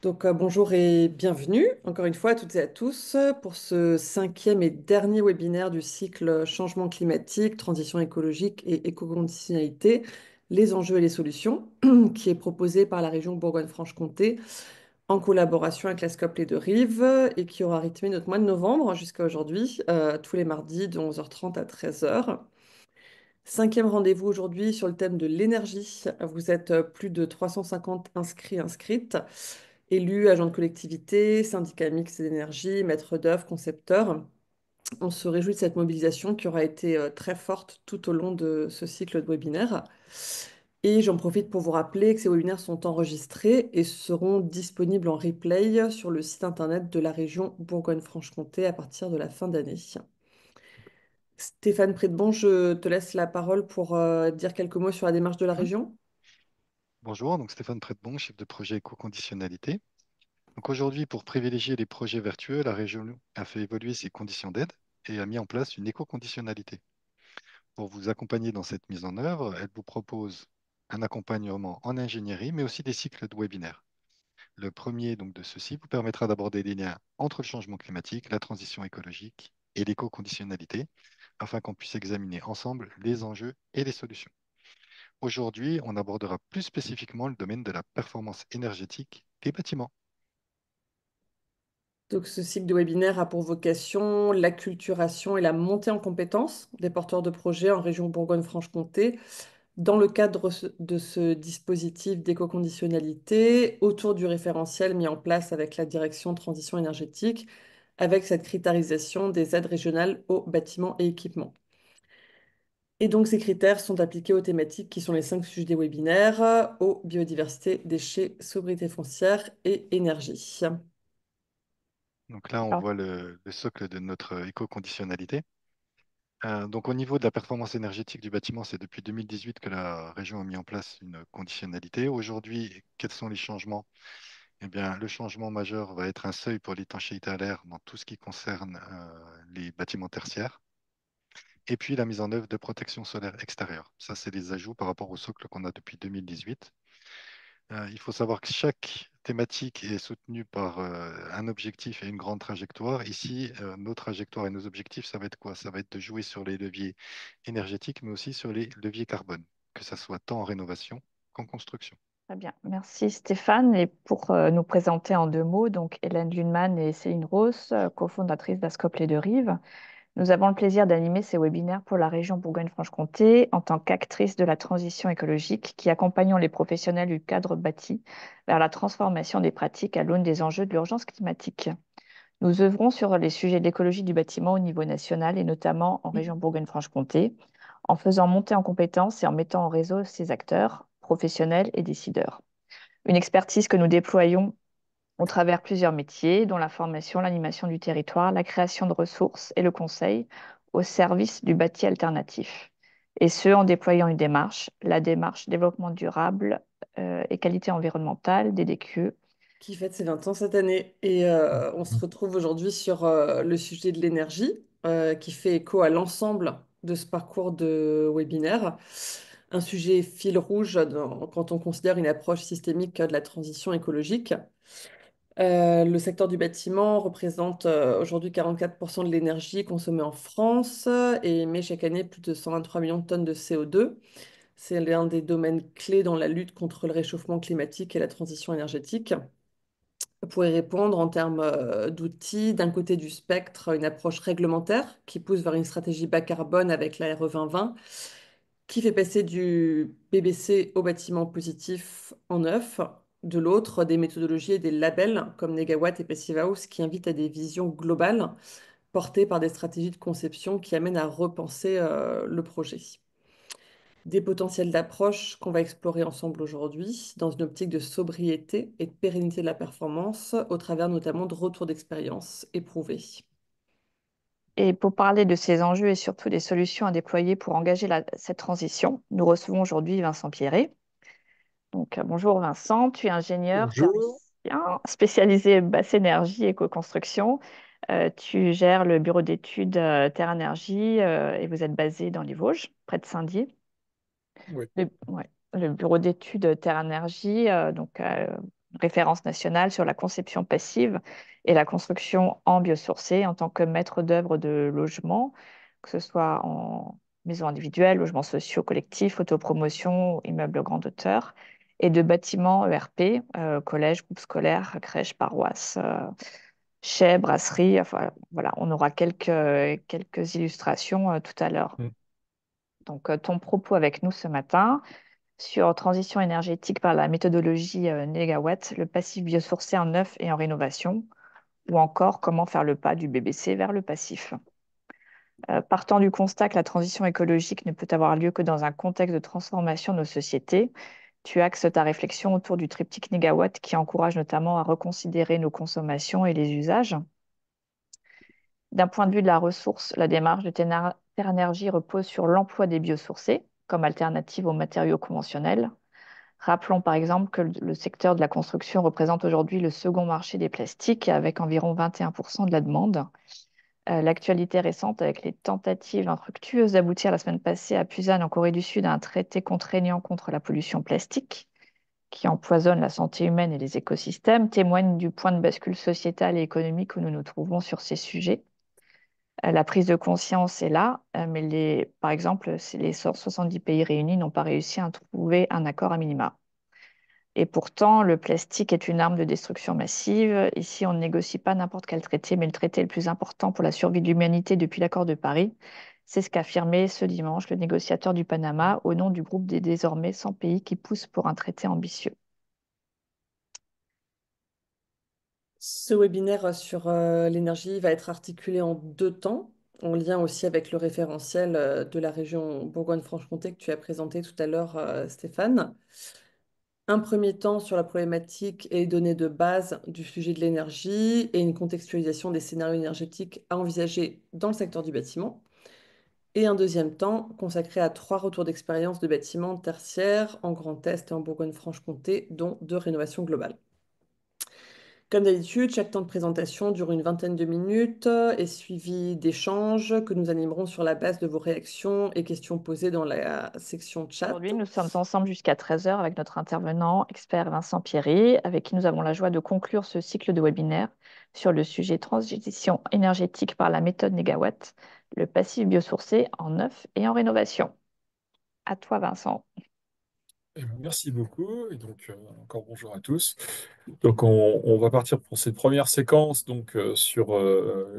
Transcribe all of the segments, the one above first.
Bonjour et bienvenue encore une fois à toutes et à tous pour ce cinquième et dernier webinaire du cycle Changement climatique, transition écologique et éco-conditionnalité, les enjeux et les solutions, qui est proposé par la région Bourgogne-Franche-Comté en collaboration avec la SCOP Les Deux Rives et qui aura rythmé notre mois de novembre jusqu'à aujourd'hui, tous les mardis de 11h30 à 13h. Cinquième rendez-vous aujourd'hui sur le thème de l'énergie. Vous êtes plus de 350 inscrits, inscrites. Élus, agents de collectivité, syndicats mixtes d'énergie, maîtres d'œuvre, concepteurs. On se réjouit de cette mobilisation qui aura été très forte tout au long de ce cycle de webinaires. Et j'en profite pour vous rappeler que ces webinaires sont enregistrés et seront disponibles en replay sur le site internet de la région Bourgogne-Franche-Comté à partir de la fin d'année. Stéphane Predbon, je te laisse la parole pour dire quelques mots sur la démarche de la Mhm. région. Bonjour, donc Stéphane Predbon, chef de projet éco-conditionnalité. Donc aujourd'hui, pour privilégier les projets vertueux, la région a fait évoluer ses conditions d'aide et a mis en place une éco-conditionnalité. Pour vous accompagner dans cette mise en œuvre, elle vous propose un accompagnement en ingénierie, mais aussi des cycles de webinaires. Le premier donc, de ceux-ci vous permettra d'aborder les liens entre le changement climatique, la transition écologique et l'éco-conditionnalité, afin qu'on puisse examiner ensemble les enjeux et les solutions. Aujourd'hui, on abordera plus spécifiquement le domaine de la performance énergétique des bâtiments. Ce cycle de webinaire a pour vocation l'acculturation et la montée en compétences des porteurs de projets en région Bourgogne-Franche-Comté dans le cadre de ce dispositif d'éco-conditionnalité autour du référentiel mis en place avec la direction de transition énergétique, avec cette critérialisation des aides régionales aux bâtiments et équipements. Et donc, ces critères sont appliqués aux thématiques qui sont les 5 sujets des webinaires, aux biodiversité, déchets, sobriété foncière et énergie. Donc là, on Alors, voit le socle de notre éco-conditionnalité. Donc au niveau de la performance énergétique du bâtiment, c'est depuis 2018 que la région a mis en place une conditionnalité. Aujourd'hui, quels sont les changements? Eh bien, le changement majeur va être un seuil pour l'étanchéité à l'air dans tout ce qui concerne les bâtiments tertiaires. Et puis la mise en œuvre de protection solaire extérieure. Ça, c'est des ajouts par rapport au socle qu'on a depuis 2018. Il faut savoir que chaque thématique est soutenue par un objectif et une grande trajectoire. Ici, nos trajectoires et nos objectifs, ça va être quoi? Ça va être de jouer sur les leviers énergétiques, mais aussi sur les leviers carbone, que ça soit tant en rénovation qu'en construction. Très bien, merci Stéphane. Et pour nous présenter en 2 mots, donc Hélène Lunman et Céline Ross, cofondatrices d'Ascope Les Deux Rives, nous avons le plaisir d'animer ces webinaires pour la région Bourgogne-Franche-Comté en tant qu'actrice de la transition écologique qui accompagnons les professionnels du cadre bâti vers la transformation des pratiques à l'aune des enjeux de l'urgence climatique. Nous œuvrons sur les sujets de l'écologie du bâtiment au niveau national et notamment en région Bourgogne-Franche-Comté, en faisant monter en compétences et en mettant en réseau ces acteurs, professionnels et décideurs. Une expertise que nous déployons au travers plusieurs métiers, dont la formation, l'animation du territoire, la création de ressources et le conseil au service du bâti alternatif. Et ce, en déployant une démarche, la démarche développement durable et qualité environnementale, DDQE. qui fête ses 20 ans cette année. Et on se retrouve aujourd'hui sur le sujet de l'énergie, qui fait écho à l'ensemble de ce parcours de webinaire. Un sujet fil rouge quand on considère une approche systémique de la transition écologique. Le secteur du bâtiment représente aujourd'hui 44% de l'énergie consommée en France et émet chaque année plus de 123 millions de tonnes de CO2. C'est l'un des domaines clés dans la lutte contre le réchauffement climatique et la transition énergétique. Pour y répondre en termes d'outils, d'un côté du spectre, une approche réglementaire qui pousse vers une stratégie bas carbone avec la RE 2020, qui fait passer du BBC au bâtiment positif en neuf. De l'autre, des méthodologies et des labels comme Negawatt et Passive House qui invitent à des visions globales portées par des stratégies de conception qui amènent à repenser le projet. Des potentiels d'approche qu'on va explorer ensemble aujourd'hui dans une optique de sobriété et de pérennité de la performance au travers notamment de retours d'expérience éprouvés. Et pour parler de ces enjeux et surtout des solutions à déployer pour engager cette transition, nous recevons aujourd'hui Vincent Pierret. Donc, bonjour Vincent, tu es ingénieur Bonjour. thermicien spécialisé basse énergie et éco-construction. Tu gères le bureau d'études Terre Énergie et vous êtes basé dans les Vosges, près de Saint-Dié. Oui. Ouais, le bureau d'études Terre Énergie, référence nationale sur la conception passive et la construction en biosourcé en tant que maître d'œuvre de logement, que ce soit en maison individuelle, logements sociaux collectifs, autopromotion, immeubles grande hauteur, et de bâtiments ERP, collège, groupe scolaire, crèche, paroisse, chais, brasserie. Enfin, voilà, on aura quelques illustrations tout à l'heure. Mm. Donc, ton propos avec nous ce matin sur transition énergétique par la méthodologie Négawatt, le passif biosourcé en neuf et en rénovation, ou encore comment faire le pas du BBC vers le passif. Partant du constat que la transition écologique ne peut avoir lieu que dans un contexte de transformation de nos sociétés, tu axes ta réflexion autour du triptyque Négawatt qui encourage notamment à reconsidérer nos consommations et les usages. D'un point de vue de la ressource, la démarche de Terre Énergie repose sur l'emploi des biosourcés comme alternative aux matériaux conventionnels. Rappelons par exemple que le secteur de la construction représente aujourd'hui le second marché des plastiques avec environ 21% de la demande. L'actualité récente avec les tentatives infructueuses d'aboutir la semaine passée à Pusan en Corée du Sud à un traité contraignant contre la pollution plastique qui empoisonne la santé humaine et les écosystèmes témoigne du point de bascule sociétal et économique où nous nous trouvons sur ces sujets. La prise de conscience est là, mais par exemple, les 170 pays réunis n'ont pas réussi à trouver un accord à minima. Et pourtant, le plastique est une arme de destruction massive. Ici, on ne négocie pas n'importe quel traité, mais le traité le plus important pour la survie de l'humanité depuis l'accord de Paris. C'est ce qu'a affirmé ce dimanche le négociateur du Panama au nom du groupe des désormais 100 pays qui poussent pour un traité ambitieux. Ce webinaire sur l'énergie va être articulé en deux temps, en lien aussi avec le référentiel de la région Bourgogne-Franche-Comté que tu as présenté tout à l'heure, Stéphane. Un premier temps sur la problématique et les données de base du sujet de l'énergie et une contextualisation des scénarios énergétiques à envisager dans le secteur du bâtiment. Et un deuxième temps consacré à trois retours d'expérience de bâtiments tertiaires en Grand Est et en Bourgogne-Franche-Comté, dont deux rénovations globales. Comme d'habitude, chaque temps de présentation dure une vingtaine de minutes, et suivi d'échanges que nous animerons sur la base de vos réactions et questions posées dans la section chat. Aujourd'hui, nous sommes ensemble jusqu'à 13 heures avec notre intervenant expert Vincent Pierry, avec qui nous avons la joie de conclure ce cycle de webinaires sur le sujet transition énergétique par la méthode Négawatt, le passif biosourcé en neuf et en rénovation. À toi, Vincent. Eh ben, merci beaucoup. Et donc, encore bonjour à tous. Donc, on va partir pour cette première séquence sur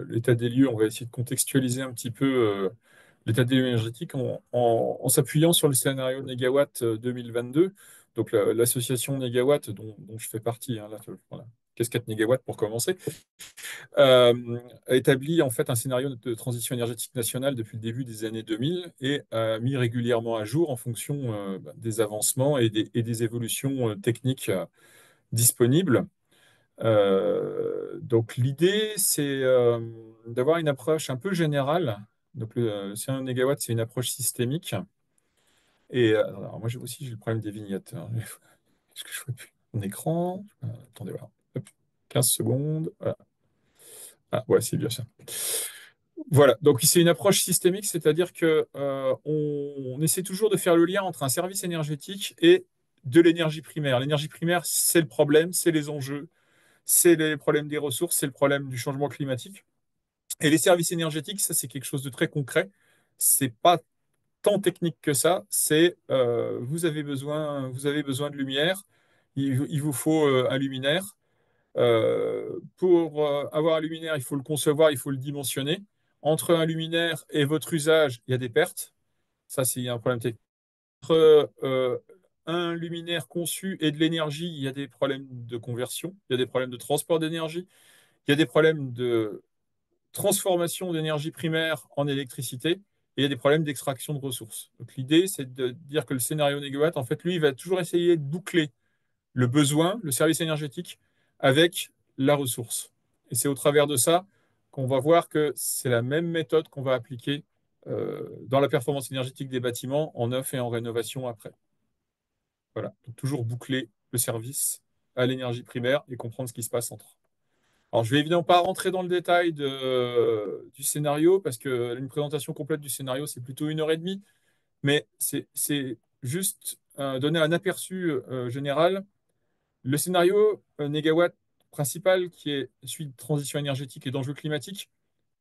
l'état des lieux. On va essayer de contextualiser un petit peu l'état des lieux énergétiques en s'appuyant sur le scénario Négawatt 2022. Donc, l'association Négawatt, dont je fais partie, hein, là, voilà, casquette Négawatt pour commencer, a établi en fait un scénario de transition énergétique nationale depuis le début des années 2000 et a mis régulièrement à jour en fonction des avancements et des évolutions techniques disponibles. Donc l'idée, c'est d'avoir une approche un peu générale. Donc le scénario négawatt, c'est une approche systémique. Et alors, moi j'ai le problème des vignettes, hein. Est-ce que je vois plus mon écran? Attendez, voilà. Hop, 15 secondes. Voilà. Ah ouais, c'est bien ça. Voilà, donc c'est une approche systémique, c'est-à-dire que on essaie toujours de faire le lien entre un service énergétique et de l'énergie primaire. L'énergie primaire, c'est le problème, c'est les enjeux, c'est les problèmes des ressources, c'est le problème du changement climatique. Et les services énergétiques, ça c'est quelque chose de très concret. C'est pas tant technique que ça. C'est vous avez besoin de lumière, il vous faut un luminaire. Pour avoir un luminaire, il faut le concevoir, il faut le dimensionner. Entre un luminaire et votre usage, il y a des pertes. Ça, c'est un problème technique. Entre un luminaire conçu et de l'énergie, il y a des problèmes de conversion, il y a des problèmes de transport d'énergie, il y a des problèmes de transformation d'énergie primaire en électricité, et il y a des problèmes d'extraction de ressources. Donc l'idée, c'est de dire que le scénario négawatt, en fait, lui, il va toujours essayer de boucler le besoin, le service énergétique, avec la ressource. Et c'est au travers de ça qu'on va voir que c'est la même méthode qu'on va appliquer dans la performance énergétique des bâtiments en neuf et en rénovation après. Voilà, donc toujours boucler le service à l'énergie primaire et comprendre ce qui se passe entre. Alors, je vais évidemment pas rentrer dans le détail du scénario parce qu'une présentation complète du scénario, c'est plutôt 1 heure et demie, mais c'est juste donner un aperçu général Le scénario négawatt principal, qui est celui de transition énergétique et d'enjeux climatiques,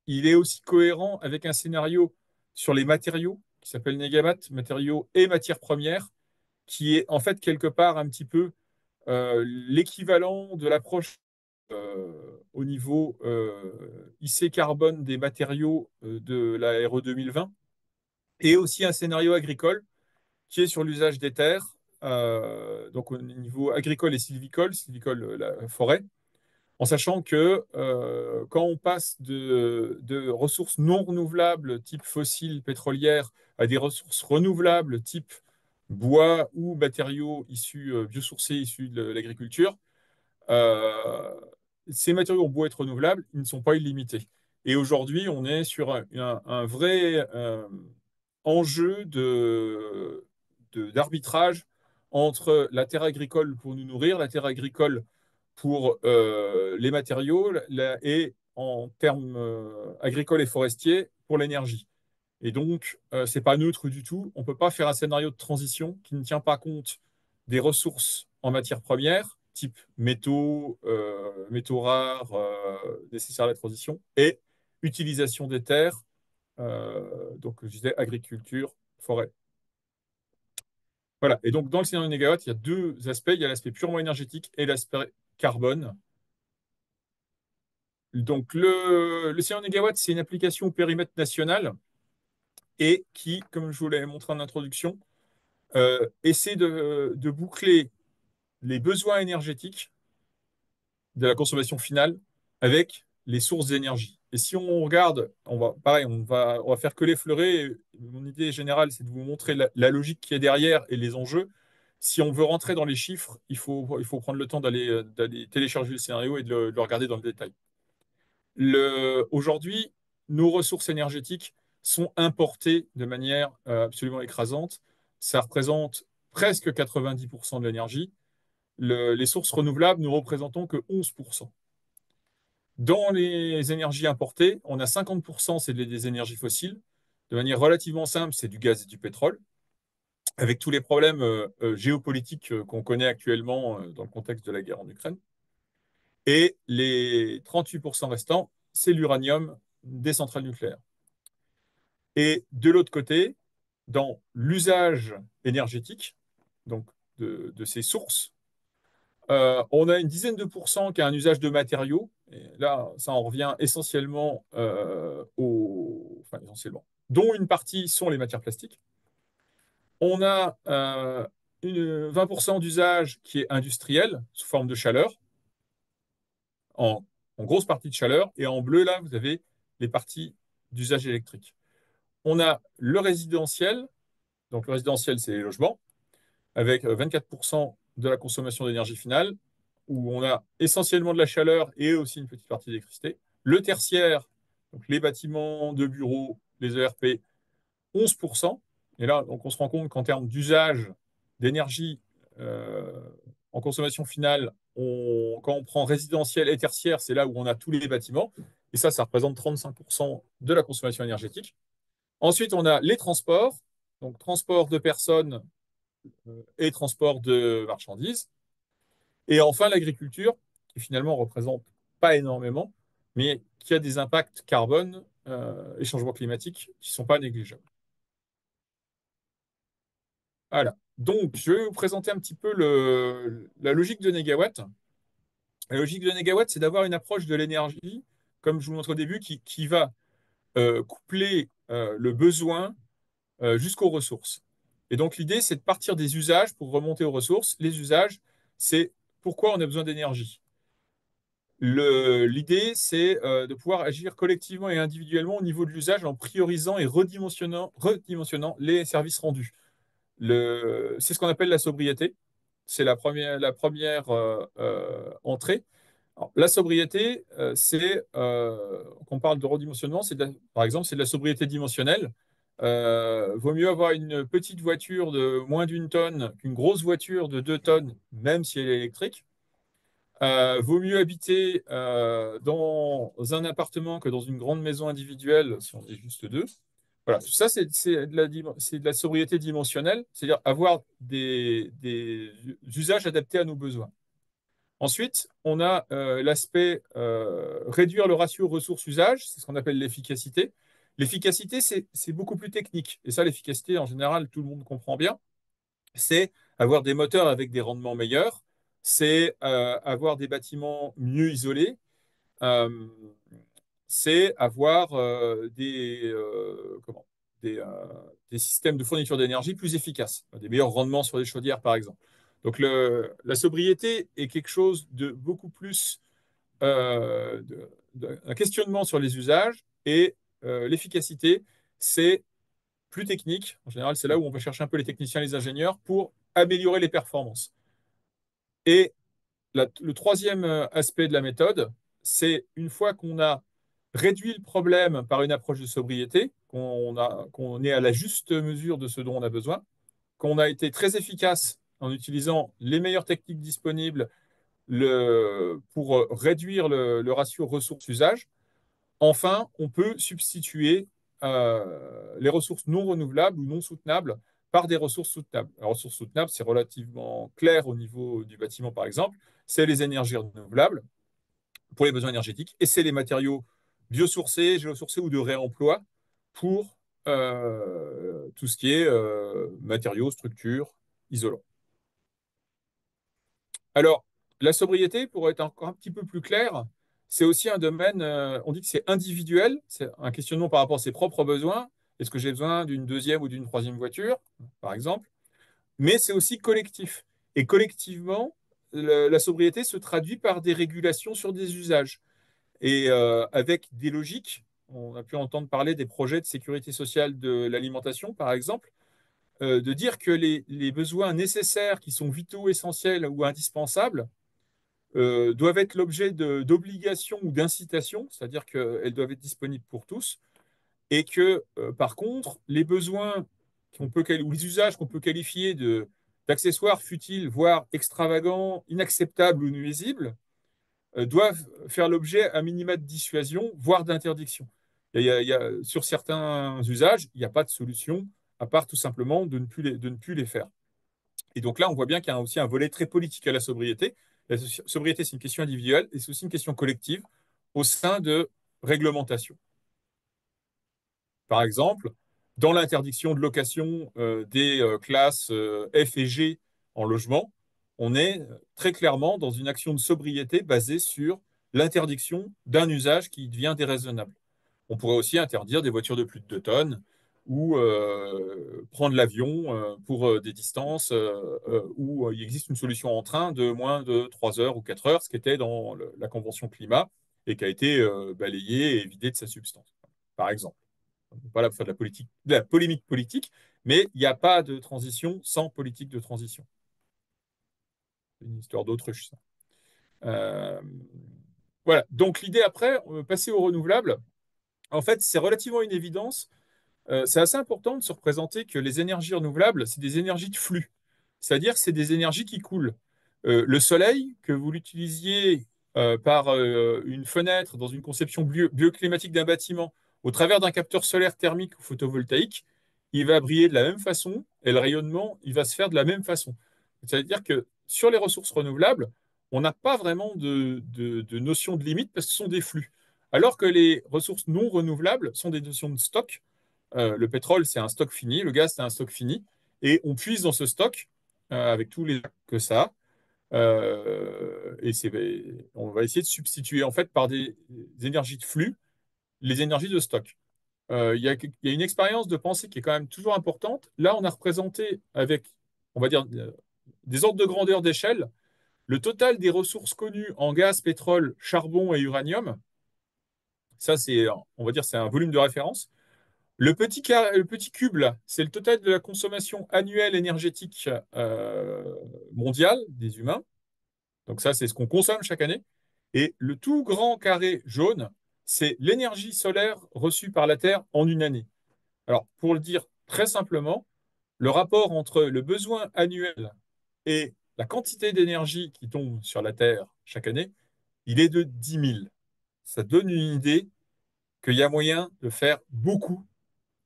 il est aussi cohérent avec un scénario sur les matériaux, qui s'appelle Négawatt, matériaux et matières premières, qui est en fait quelque part un petit peu l'équivalent de l'approche au niveau IC carbone des matériaux de la RE 2020, et aussi un scénario agricole qui est sur l'usage des terres, donc au niveau agricole et sylvicole, sylvicole la forêt, en sachant que quand on passe de ressources non renouvelables type fossiles, pétrolières, à des ressources renouvelables type bois ou matériaux issus biosourcés issus de l'agriculture, euh, ces matériaux ont beau être renouvelables, ils ne sont pas illimités. Et aujourd'hui, on est sur un vrai enjeu d'arbitrage entre la terre agricole pour nous nourrir, la terre agricole pour les matériaux et en termes agricoles et forestiers pour l'énergie. Et donc, ce n'est pas neutre du tout. On ne peut pas faire un scénario de transition qui ne tient pas compte des ressources en matières premières, type métaux, métaux rares nécessaires à la transition, et utilisation des terres, donc je disais agriculture, forêt. Voilà. Et donc, dans le scénario négawatt, il y a deux aspects. Il y a l'aspect purement énergétique et l'aspect carbone. Donc, le scénario négawatt, c'est une application au périmètre national et qui, comme je vous l'avais montré en introduction, essaie de boucler les besoins énergétiques de la consommation finale avec les sources d'énergie. Et si on regarde, pareil, on va faire que l'effleurer. Mon idée générale, c'est de vous montrer la logique qui est derrière et les enjeux. Si on veut rentrer dans les chiffres, il faut prendre le temps d'aller télécharger le scénario et de le regarder dans le détail. Aujourd'hui, nos ressources énergétiques sont importées de manière absolument écrasante. Ça représente presque 90% de l'énergie. Les sources renouvelables, nous représentons que 11%. Dans les énergies importées, on a 50%, c'est des énergies fossiles. De manière relativement simple, c'est du gaz et du pétrole. Avec tous les problèmes géopolitiques qu'on connaît actuellement dans le contexte de la guerre en Ukraine. Et les 38% restants, c'est l'uranium des centrales nucléaires. Et de l'autre côté, dans l'usage énergétique, donc de ces sources, on a une dizaine de pourcents qui a un usage de matériaux. Et là, ça en revient essentiellement enfin, essentiellement, dont une partie sont les matières plastiques. On a 20% d'usage qui est industriel, sous forme de chaleur, en, en grosse partie de chaleur. Et en bleu, là, vous avez les parties d'usage électrique. On a le résidentiel. Donc, le résidentiel, c'est les logements, avec 24% de la consommation d'énergie finale, où on a essentiellement de la chaleur et aussi une petite partie d'électricité. Le tertiaire, donc les bâtiments de bureaux, les ERP, 11%. Et là, donc, on se rend compte qu'en termes d'usage d'énergie en consommation finale, quand on prend résidentiel et tertiaire, c'est là où on a tous les bâtiments. Et ça représente 35% de la consommation énergétique. Ensuite, on a les transports, donc transport de personnes et transport de marchandises. Et enfin, l'agriculture, qui finalement représente pas énormément, mais qui a des impacts carbone et changements climatiques qui ne sont pas négligeables. Voilà. Donc, je vais vous présenter un petit peu la logique de Négawatt. La logique de Négawatt, c'est d'avoir une approche de l'énergie, comme je vous montre au début, qui va coupler le besoin jusqu'aux ressources. Et donc, l'idée, c'est de partir des usages pour remonter aux ressources. Les usages, c'est pourquoi on a besoin d'énergie. L'idée, c'est de pouvoir agir collectivement et individuellement au niveau de l'usage en priorisant et redimensionnant les services rendus. C'est ce qu'on appelle la sobriété. C'est la première entrée. Alors, la sobriété, qu'on parle de redimensionnement, par exemple, c'est de la sobriété dimensionnelle. Vaut mieux avoir une petite voiture de moins d'une tonne qu'une grosse voiture de 2 tonnes, même si elle est électrique. Vaut mieux habiter dans un appartement que dans une grande maison individuelle si on est juste deux. Voilà, tout ça, c'est de la sobriété dimensionnelle, c'est-à-dire avoir des usages adaptés à nos besoins. Ensuite, on a l'aspect réduire le ratio ressources-usage, c'est ce qu'on appelle l'efficacité. L'efficacité, c'est beaucoup plus technique. Et ça, l'efficacité, en général, tout le monde comprend bien. C'est avoir des moteurs avec des rendements meilleurs, c'est avoir des bâtiments mieux isolés, euh, c'est avoir des, euh, des systèmes de fourniture d'énergie plus efficaces, des meilleurs rendements sur les chaudières, par exemple. Donc la sobriété est quelque chose de beaucoup plus un questionnement sur les usages et l'efficacité, c'est plus technique. En général, c'est là où on va chercher un peu les techniciens, les ingénieurs pour améliorer les performances. Et le troisième aspect de la méthode, c'est une fois qu'on a réduit le problème par une approche de sobriété, qu'on est à la juste mesure de ce dont on a besoin, qu'on a été très efficace en utilisant les meilleures techniques disponibles pour réduire le ratio ressources-usage. Enfin, on peut substituer les ressources non renouvelables ou non soutenables par des ressources soutenables. Les ressources soutenables, c'est relativement clair au niveau du bâtiment, par exemple. C'est les énergies renouvelables pour les besoins énergétiques et c'est les matériaux biosourcés, géosourcés ou de réemploi pour tout ce qui est matériaux, structures, isolants. Alors, la sobriété, pour être encore un petit peu plus clair, c'est aussi un domaine, on dit que c'est individuel, c'est un questionnement par rapport à ses propres besoins. Est-ce que j'ai besoin d'une deuxième ou d'une troisième voiture, par exemple? Mais c'est aussi collectif. Et collectivement, la sobriété se traduit par des régulations sur des usages. Et avec des logiques, on a pu entendre parler des projets de sécurité sociale de l'alimentation, par exemple, de dire que les besoins nécessaires qui sont vitaux, essentiels ou indispensables, doivent être l'objet d'obligations ou d'incitations, c'est-à-dire qu'elles doivent être disponibles pour tous, et que, par contre, les besoins ou les usages qu'on peut qualifier d'accessoires futiles, voire extravagants, inacceptables ou nuisibles, doivent faire l'objet à minima de dissuasion, voire d'interdiction. Sur certains usages, il n'y a pas de solution, à part tout simplement de ne plus les faire. Et donc là, on voit bien qu'il y a aussi un volet très politique à la sobriété. La sobriété, c'est une question individuelle et c'est aussi une question collective au sein de réglementations. Par exemple, dans l'interdiction de location des classes F et G en logement, on est très clairement dans une action de sobriété basée sur l'interdiction d'un usage qui devient déraisonnable. On pourrait aussi interdire des voitures de plus de 2 tonnes ou prendre l'avion pour des distances où il existe une solution en train de moins de 3 heures ou 4 heures, ce qui était dans la Convention climat et qui a été balayée et vidée de sa substance, par exemple. Pas là pour faire de la polémique politique, mais il n'y a pas de transition sans politique de transition. C'est une histoire d'autruche, ça. Euh, voilà. Donc l'idée après, passer aux renouvelables, en fait, c'est relativement une évidence. C'est assez important de se représenter que les énergies renouvelables, c'est des énergies de flux. C'est-à-dire que c'est des énergies qui coulent. Le soleil, que vous l'utilisiez par une fenêtre dans une conception bioclimatique d'un bâtiment, au travers d'un capteur solaire thermique ou photovoltaïque, il va briller de la même façon et le rayonnement, il va se faire de la même façon. C'est-à-dire que sur les ressources renouvelables, on n'a pas vraiment de notion de limite parce que ce sont des flux. Alors que les ressources non renouvelables sont des notions de stock. Le pétrole, c'est un stock fini, le gaz, c'est un stock fini, et on puise dans ce stock avec tous les que ça. Et on va essayer de substituer en fait par des énergies de flux les énergies de stock. Il y a une expérience de pensée qui est quand même toujours importante. Là, on a représenté avec, on va dire, des ordres de grandeur d'échelle, le total des ressources connues en gaz, pétrole, charbon et uranium. Ça, on va dire, c'est un volume de référence. Le petit cube, là, c'est le total de la consommation annuelle énergétique mondiale des humains. Donc ça, c'est ce qu'on consomme chaque année. Et le tout grand carré jaune, c'est l'énergie solaire reçue par la Terre en une année. Alors, pour le dire très simplement, le rapport entre le besoin annuel et la quantité d'énergie qui tombe sur la Terre chaque année, il est de 10 000. Ça donne une idée qu'il y a moyen de faire beaucoup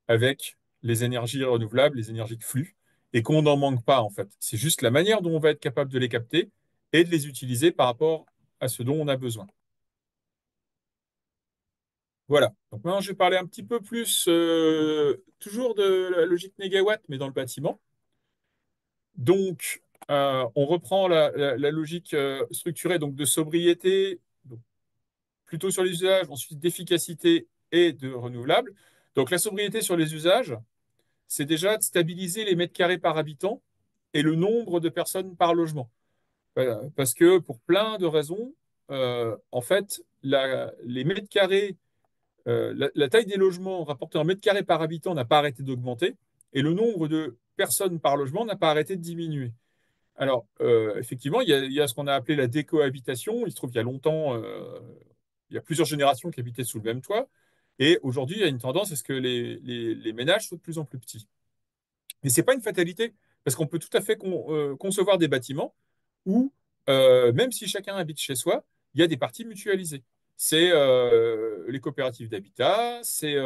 avec les énergies renouvelables, les énergies de flux, et qu'on n'en manque pas en fait. C'est juste la manière dont on va être capable de les capter et de les utiliser par rapport à ce dont on a besoin. Voilà. Donc maintenant, je vais parler un petit peu plus, toujours de la logique négawatt, mais dans le bâtiment. Donc, on reprend la logique structurée donc, de sobriété, donc, plutôt sur les usages, ensuite d'efficacité et de renouvelable. Donc, la sobriété sur les usages, c'est déjà de stabiliser les mètres carrés par habitant et le nombre de personnes par logement. Parce que pour plein de raisons, en fait, les mètres carrés, la taille des logements rapportée en mètres carrés par habitant n'a pas arrêté d'augmenter et le nombre de personnes par logement n'a pas arrêté de diminuer. Alors, effectivement, il y a ce qu'on a appelé la décohabitation. Il se trouve qu'il y a longtemps, il y a plusieurs générations qui habitaient sous le même toit. Et aujourd'hui, il y a une tendance à ce que les ménages soient de plus en plus petits. Mais ce n'est pas une fatalité, parce qu'on peut tout à fait concevoir des bâtiments où, même si chacun habite chez soi, il y a des parties mutualisées. C'est les coopératives d'habitat, c'est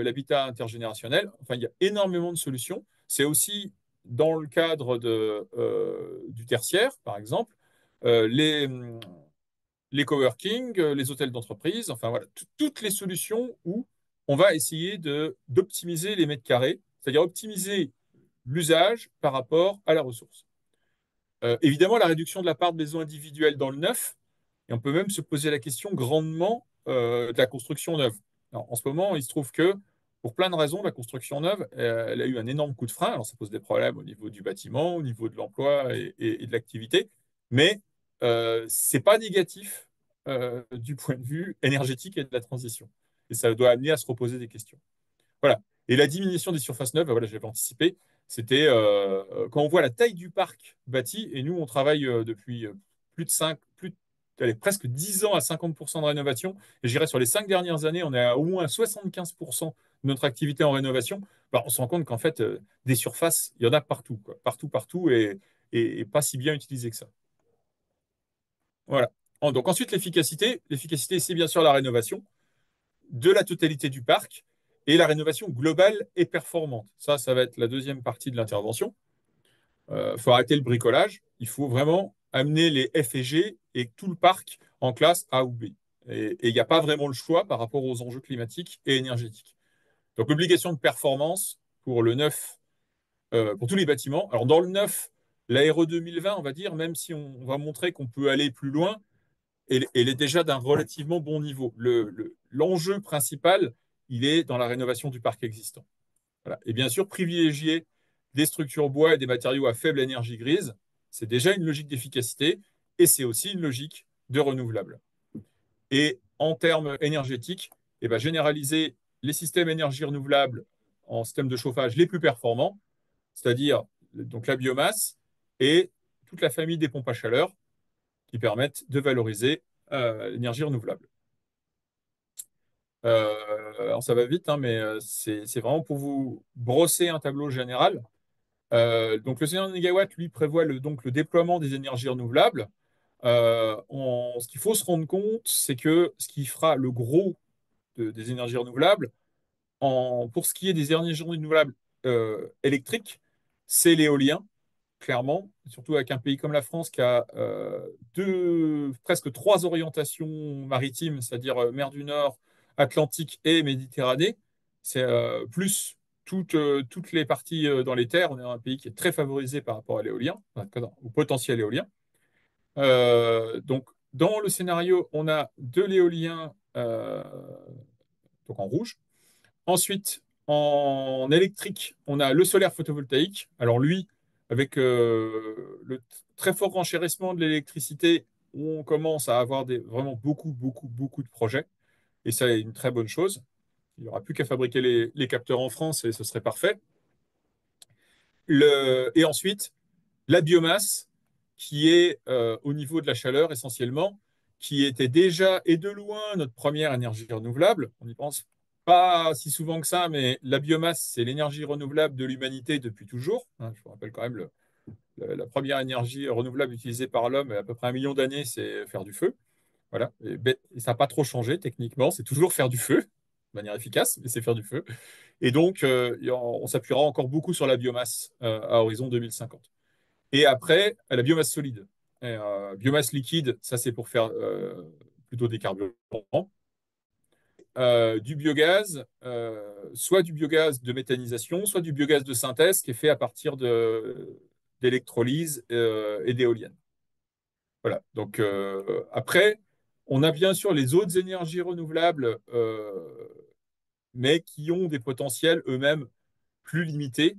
l'habitat intergénérationnel. Enfin, il y a énormément de solutions. C'est aussi dans le cadre du tertiaire, par exemple, les coworking, les hôtels d'entreprise, enfin voilà, toutes les solutions où on va essayer d'optimiser les mètres carrés, c'est-à-dire optimiser l'usage par rapport à la ressource. Évidemment, la réduction de la part de maisons individuelles dans le neuf, et on peut même se poser la question grandement de la construction neuve. Alors, en ce moment, il se trouve que pour plein de raisons, la construction neuve, elle a eu un énorme coup de frein. Alors, ça pose des problèmes au niveau du bâtiment, au niveau de l'emploi et de l'activité, mais ce n'est pas négatif du point de vue énergétique et de la transition. Et ça doit amener à se reposer des questions. Voilà. Et la diminution des surfaces neuves, voilà, j'avais anticipé, c'était quand on voit la taille du parc bâti, et nous, on travaille depuis plus de 5, allez, presque 10 ans à 50% de rénovation, et je dirais sur les 5 dernières années, on est à au moins 75% de notre activité en rénovation, bah, on se rend compte qu'en fait, des surfaces, il y en a partout, quoi. Partout, partout, et pas si bien utilisées que ça. Voilà. Donc ensuite, l'efficacité. L'efficacité, c'est bien sûr la rénovation de la totalité du parc et la rénovation globale et performante. Ça va être la deuxième partie de l'intervention. Il faut arrêter le bricolage. Il faut vraiment amener les F et G et tout le parc en classe A ou B. Et il n'y a pas vraiment le choix par rapport aux enjeux climatiques et énergétiques. Donc, l'obligation de performance pour le neuf, pour tous les bâtiments. Alors, dans le neuf, la RE 2020, on va dire, même si on va montrer qu'on peut aller plus loin, elle est déjà d'un relativement bon niveau. L'enjeu principal, il est dans la rénovation du parc existant. Voilà. Et bien sûr, privilégier des structures bois et des matériaux à faible énergie grise, c'est déjà une logique d'efficacité et c'est aussi une logique de renouvelable. Et en termes énergétiques, eh ben, généraliser les systèmes énergie renouvelable en système de chauffage les plus performants, c'est-à-dire donc la biomasse et toute la famille des pompes à chaleur qui permettent de valoriser l'énergie renouvelable. Alors ça va vite, hein, mais c'est vraiment pour vous brosser un tableau général. Donc le scénario de Négawatt, lui, prévoit donc le déploiement des énergies renouvelables. Ce qu'il faut se rendre compte, c'est que ce qui fera le gros des énergies renouvelables, pour ce qui est des énergies renouvelables électriques, c'est l'éolien, clairement, surtout avec un pays comme la France qui a presque trois orientations maritimes, c'est-à-dire mer du Nord, Atlantique et Méditerranée. C'est plus toutes les parties dans les terres. On est un pays qui est très favorisé par rapport à l'éolien, au potentiel éolien. Donc, dans le scénario, on a de l'éolien donc en rouge. Ensuite, en électrique, on a le solaire photovoltaïque. Alors lui, avec le très fort renchérissement de l'électricité, on commence à avoir vraiment beaucoup, beaucoup, beaucoup de projets. Et ça est une très bonne chose. Il n'y aura plus qu'à fabriquer les capteurs en France et ce serait parfait. Et ensuite, la biomasse, qui est au niveau de la chaleur essentiellement, qui était déjà et de loin notre première énergie renouvelable. On n'y pense pas si souvent que ça, mais la biomasse, c'est l'énergie renouvelable de l'humanité depuis toujours. Je vous rappelle quand même, la première énergie renouvelable utilisée par l'homme, à peu près 1 million d'années, c'est faire du feu. Voilà. Et ça n'a pas trop changé techniquement, c'est toujours faire du feu, de manière efficace, mais c'est faire du feu. Et donc, on s'appuiera encore beaucoup sur la biomasse à horizon 2050. Et après, la biomasse solide. Biomasse liquide, ça c'est pour faire plutôt des carburants. Du biogaz, soit du biogaz de méthanisation, soit du biogaz de synthèse qui est fait à partir d'électrolyse et d'éoliennes. Voilà. Donc après, on a bien sûr les autres énergies renouvelables, mais qui ont des potentiels eux-mêmes plus limités.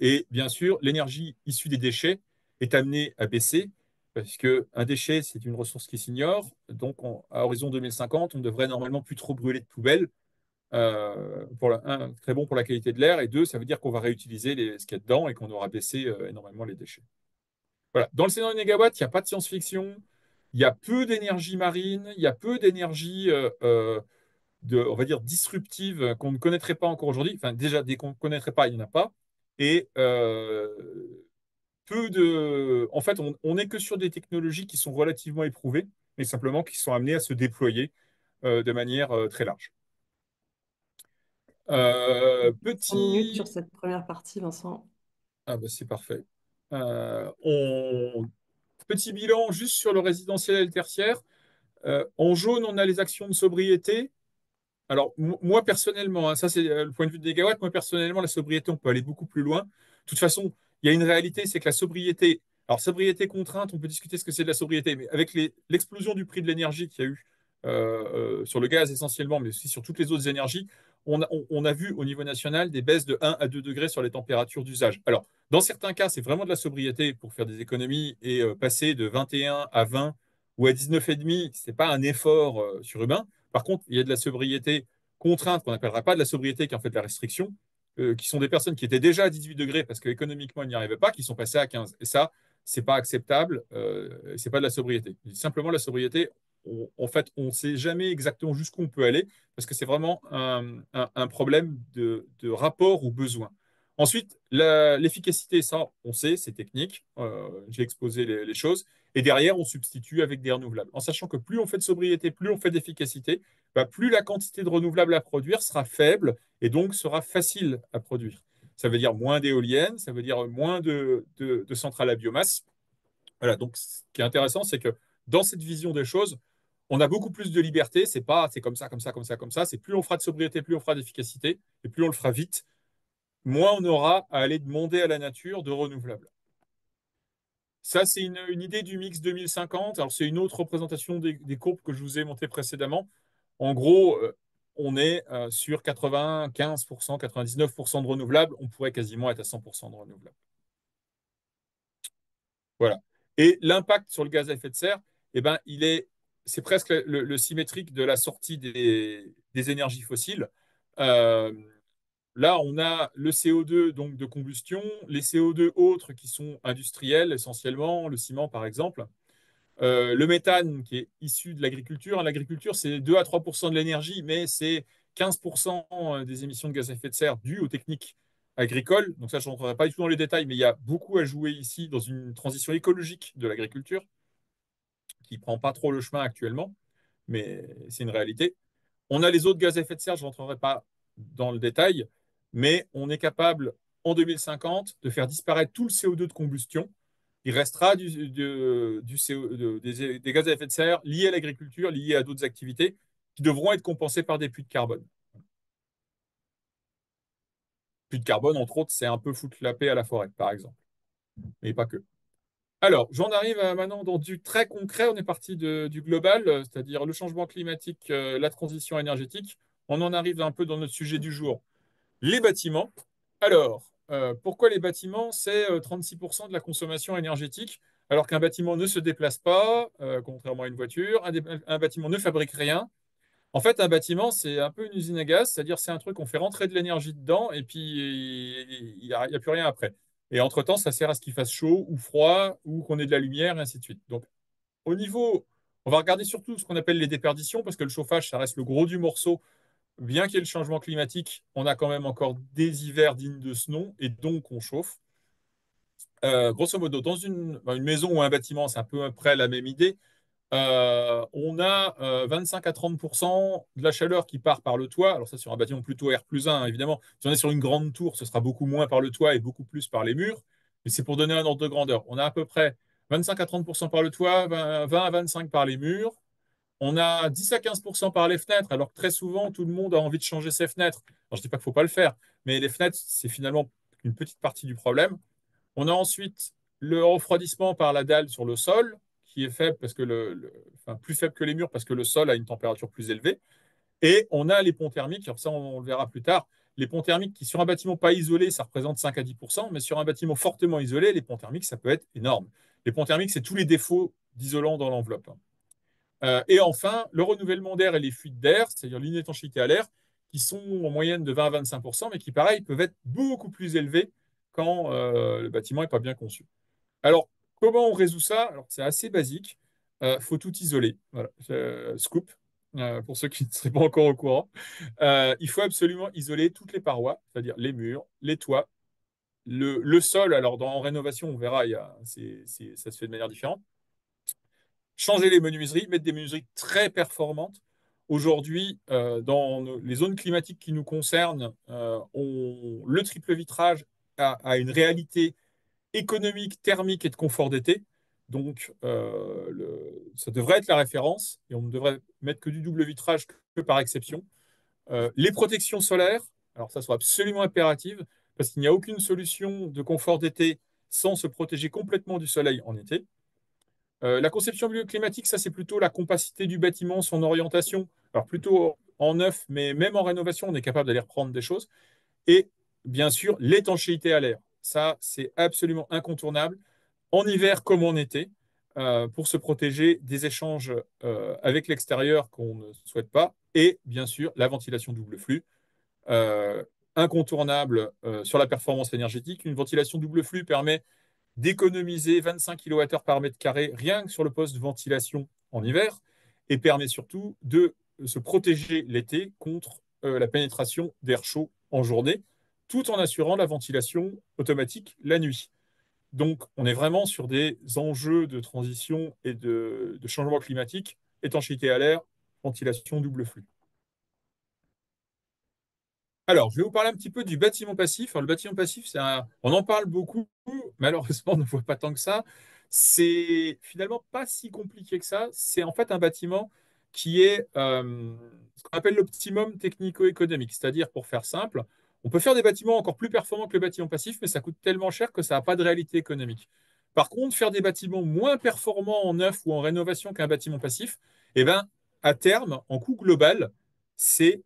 Et bien sûr, l'énergie issue des déchets est amenée à baisser parce qu'un déchet, c'est une ressource qui s'ignore. Donc, à horizon 2050, on devrait normalement plus trop brûler de poubelles. Très bon pour la qualité de l'air. Et deux, ça veut dire qu'on va réutiliser ce qu'il y a dedans et qu'on aura baissé énormément les déchets. Voilà. Dans le scénario négawatt, il n'y a pas de science-fiction. Il y a peu d'énergie marine, il y a peu d'énergie on va dire, disruptive qu'on ne connaîtrait pas encore aujourd'hui. Enfin, déjà, dès qu'on ne connaîtrait pas, il n'y en a pas. Et En fait, on n'est que sur des technologies qui sont relativement éprouvées, mais simplement qui sont amenées à se déployer de manière très large. 5 minutes sur Petit. cette première partie, Vincent. Ah, bah, c'est parfait. Euh, on... Petit bilan juste sur le résidentiel et le tertiaire. En jaune, on a les actions de sobriété. Alors, moi, personnellement, hein, ça c'est le point de vue de Negawatt, moi, personnellement, la sobriété, on peut aller beaucoup plus loin. De toute façon, il y a une réalité, c'est que la sobriété, alors sobriété contrainte, on peut discuter ce que c'est de la sobriété, mais avec l'explosion du prix de l'énergie qu'il y a eu sur le gaz essentiellement, mais aussi sur toutes les autres énergies, on a vu au niveau national des baisses de 1 à 2 degrés sur les températures d'usage. Alors, dans certains cas, c'est vraiment de la sobriété pour faire des économies et passer de 21 à 20 ou à 19,5, ce n'est pas un effort surhumain. Par contre, il y a de la sobriété contrainte, qu'on n'appellera pas de la sobriété, qui est en fait de la restriction, qui sont des personnes qui étaient déjà à 18 degrés parce qu'économiquement, ils n'y arrivaient pas, qui sont passées à 15. Et ça, c'est pas acceptable, c'est pas de la sobriété. Simplement, la sobriété, en fait, on ne sait jamais exactement jusqu'où on peut aller parce que c'est vraiment un problème de rapport aux besoins. Ensuite, l'efficacité, ça, on sait, c'est technique. J'ai exposé les choses. Et derrière, on substitue avec des renouvelables. En sachant que plus on fait de sobriété, plus on fait d'efficacité, bah, plus la quantité de renouvelables à produire sera faible et donc sera facile à produire. Ça veut dire moins d'éoliennes, ça veut dire moins de centrales à biomasse. Voilà, donc ce qui est intéressant, c'est que dans cette vision des choses, on a beaucoup plus de liberté. C'est pas, c'est comme ça, comme ça, comme ça, comme ça. C'est plus on fera de sobriété, plus on fera d'efficacité, et plus on le fera vite, moins on aura à aller demander à la nature de renouvelables. Ça, c'est une idée du mix 2050. Alors, c'est une autre représentation des courbes que je vous ai montées précédemment. En gros, on est sur 95%, 99% de renouvelables. On pourrait quasiment être à 100% de renouvelables. Voilà. Et l'impact sur le gaz à effet de serre, eh ben, c'est presque le symétrique de la sortie des énergies fossiles. Euh, Là, on a le CO2 donc de combustion, les CO2 autres qui sont industriels essentiellement, le ciment par exemple. Le méthane qui est issu de l'agriculture. L'agriculture, c'est 2 à 3% de l'énergie, mais c'est 15% des émissions de gaz à effet de serre dues aux techniques agricoles. Donc ça, je ne rentrerai pas du tout dans les détails, mais il y a beaucoup à jouer ici dans une transition écologique de l'agriculture qui ne prend pas trop le chemin actuellement, mais c'est une réalité. On a les autres gaz à effet de serre, je ne rentrerai pas dans le détail, mais on est capable, en 2050, de faire disparaître tout le CO2 de combustion. Il restera des gaz à effet de serre liés à l'agriculture, liés à d'autres activités, qui devront être compensés par des puits de carbone. Puits de carbone, entre autres, c'est un peu foutre la paix à la forêt, par exemple, mais pas que. Alors, j'en arrive maintenant dans du très concret. On est parti du global, c'est-à-dire le changement climatique, la transition énergétique. On en arrive un peu dans notre sujet du jour. Les bâtiments. Alors, pourquoi les bâtiments? C'est 36% de la consommation énergétique, alors qu'un bâtiment ne se déplace pas, contrairement à une voiture. Un bâtiment ne fabrique rien. En fait, un bâtiment, c'est un peu une usine à gaz, c'est-à-dire c'est un truc, on fait rentrer de l'énergie dedans et puis il n'y a plus rien après. Et entre-temps, ça sert à ce qu'il fasse chaud ou froid ou qu'on ait de la lumière et ainsi de suite. Donc, au niveau, on va regarder surtout ce qu'on appelle les déperditions, parce que le chauffage, ça reste le gros du morceau. Bien qu'il y ait le changement climatique, on a quand même encore des hivers dignes de ce nom, et donc on chauffe. Grosso modo, dans une maison ou un bâtiment, c'est un peu près la même idée. On a 25 à 30% de la chaleur qui part par le toit. Alors ça, sur un bâtiment plutôt R+1, évidemment. Si on est sur une grande tour, ce sera beaucoup moins par le toit et beaucoup plus par les murs. Mais c'est pour donner un ordre de grandeur. On a à peu près 25 à 30% par le toit, 20 à 25 par les murs. On a 10 à 15% par les fenêtres, alors que très souvent, tout le monde a envie de changer ses fenêtres. Alors, je ne dis pas qu'il ne faut pas le faire, mais les fenêtres, c'est finalement une petite partie du problème. On a ensuite le refroidissement par la dalle sur le sol, qui est faible parce que enfin, plus faible que les murs parce que le sol a une température plus élevée. Et on a les ponts thermiques, alors ça on le verra plus tard, les ponts thermiques qui sur un bâtiment pas isolé, ça représente 5 à 10%, mais sur un bâtiment fortement isolé, les ponts thermiques, ça peut être énorme. Les ponts thermiques, c'est tous les défauts d'isolant dans l'enveloppe. Et enfin, le renouvellement d'air et les fuites d'air, c'est-à-dire l'inétanchéité à l'air, qui sont en moyenne de 20 à 25%, mais qui, pareil, peuvent être beaucoup plus élevés quand le bâtiment n'est pas bien conçu. Alors, comment on résout ça? Alors, c'est assez basique. Il faut tout isoler. Voilà. Scoop, pour ceux qui ne seraient pas encore au courant. Il faut absolument isoler toutes les parois, c'est-à-dire les murs, les toits, le sol. Alors, en rénovation, on verra, ça se fait de manière différente. Changer les menuiseries, mettre des menuiseries très performantes. Aujourd'hui, dans les zones climatiques qui nous concernent, le triple vitrage a une réalité économique, thermique et de confort d'été. Donc, ça devrait être la référence et on ne devrait mettre que du double vitrage que par exception. Les protections solaires, alors ça soit absolument impérative parce qu'il n'y a aucune solution de confort d'été sans se protéger complètement du soleil en été. La conception bioclimatique, ça c'est plutôt la compacité du bâtiment, son orientation. Alors plutôt en neuf, mais même en rénovation, on est capable d'aller reprendre des choses. Et bien sûr, l'étanchéité à l'air. Ça, c'est absolument incontournable, en hiver comme en été, pour se protéger des échanges avec l'extérieur qu'on ne souhaite pas. Et bien sûr, la ventilation double flux, euh, incontournable sur la performance énergétique. Une ventilation double flux permet d'économiser 25 kWh par mètre carré rien que sur le poste de ventilation en hiver et permet surtout de se protéger l'été contre la pénétration d'air chaud en journée, tout en assurant la ventilation automatique la nuit. Donc, on est vraiment sur des enjeux de transition et de changement climatique, étanchéité à l'air, ventilation double flux. Alors, je vais vous parler un petit peu du bâtiment passif. Alors, le bâtiment passif, on en parle beaucoup, malheureusement, on ne voit pas tant que ça. C'est finalement pas si compliqué que ça. C'est en fait un bâtiment qui est ce qu'on appelle l'optimum technico-économique. C'est-à-dire, pour faire simple, on peut faire des bâtiments encore plus performants que le bâtiment passif, mais ça coûte tellement cher que ça n'a pas de réalité économique. Par contre, faire des bâtiments moins performants en neuf ou en rénovation qu'un bâtiment passif, eh ben, à terme, en coût global, c'est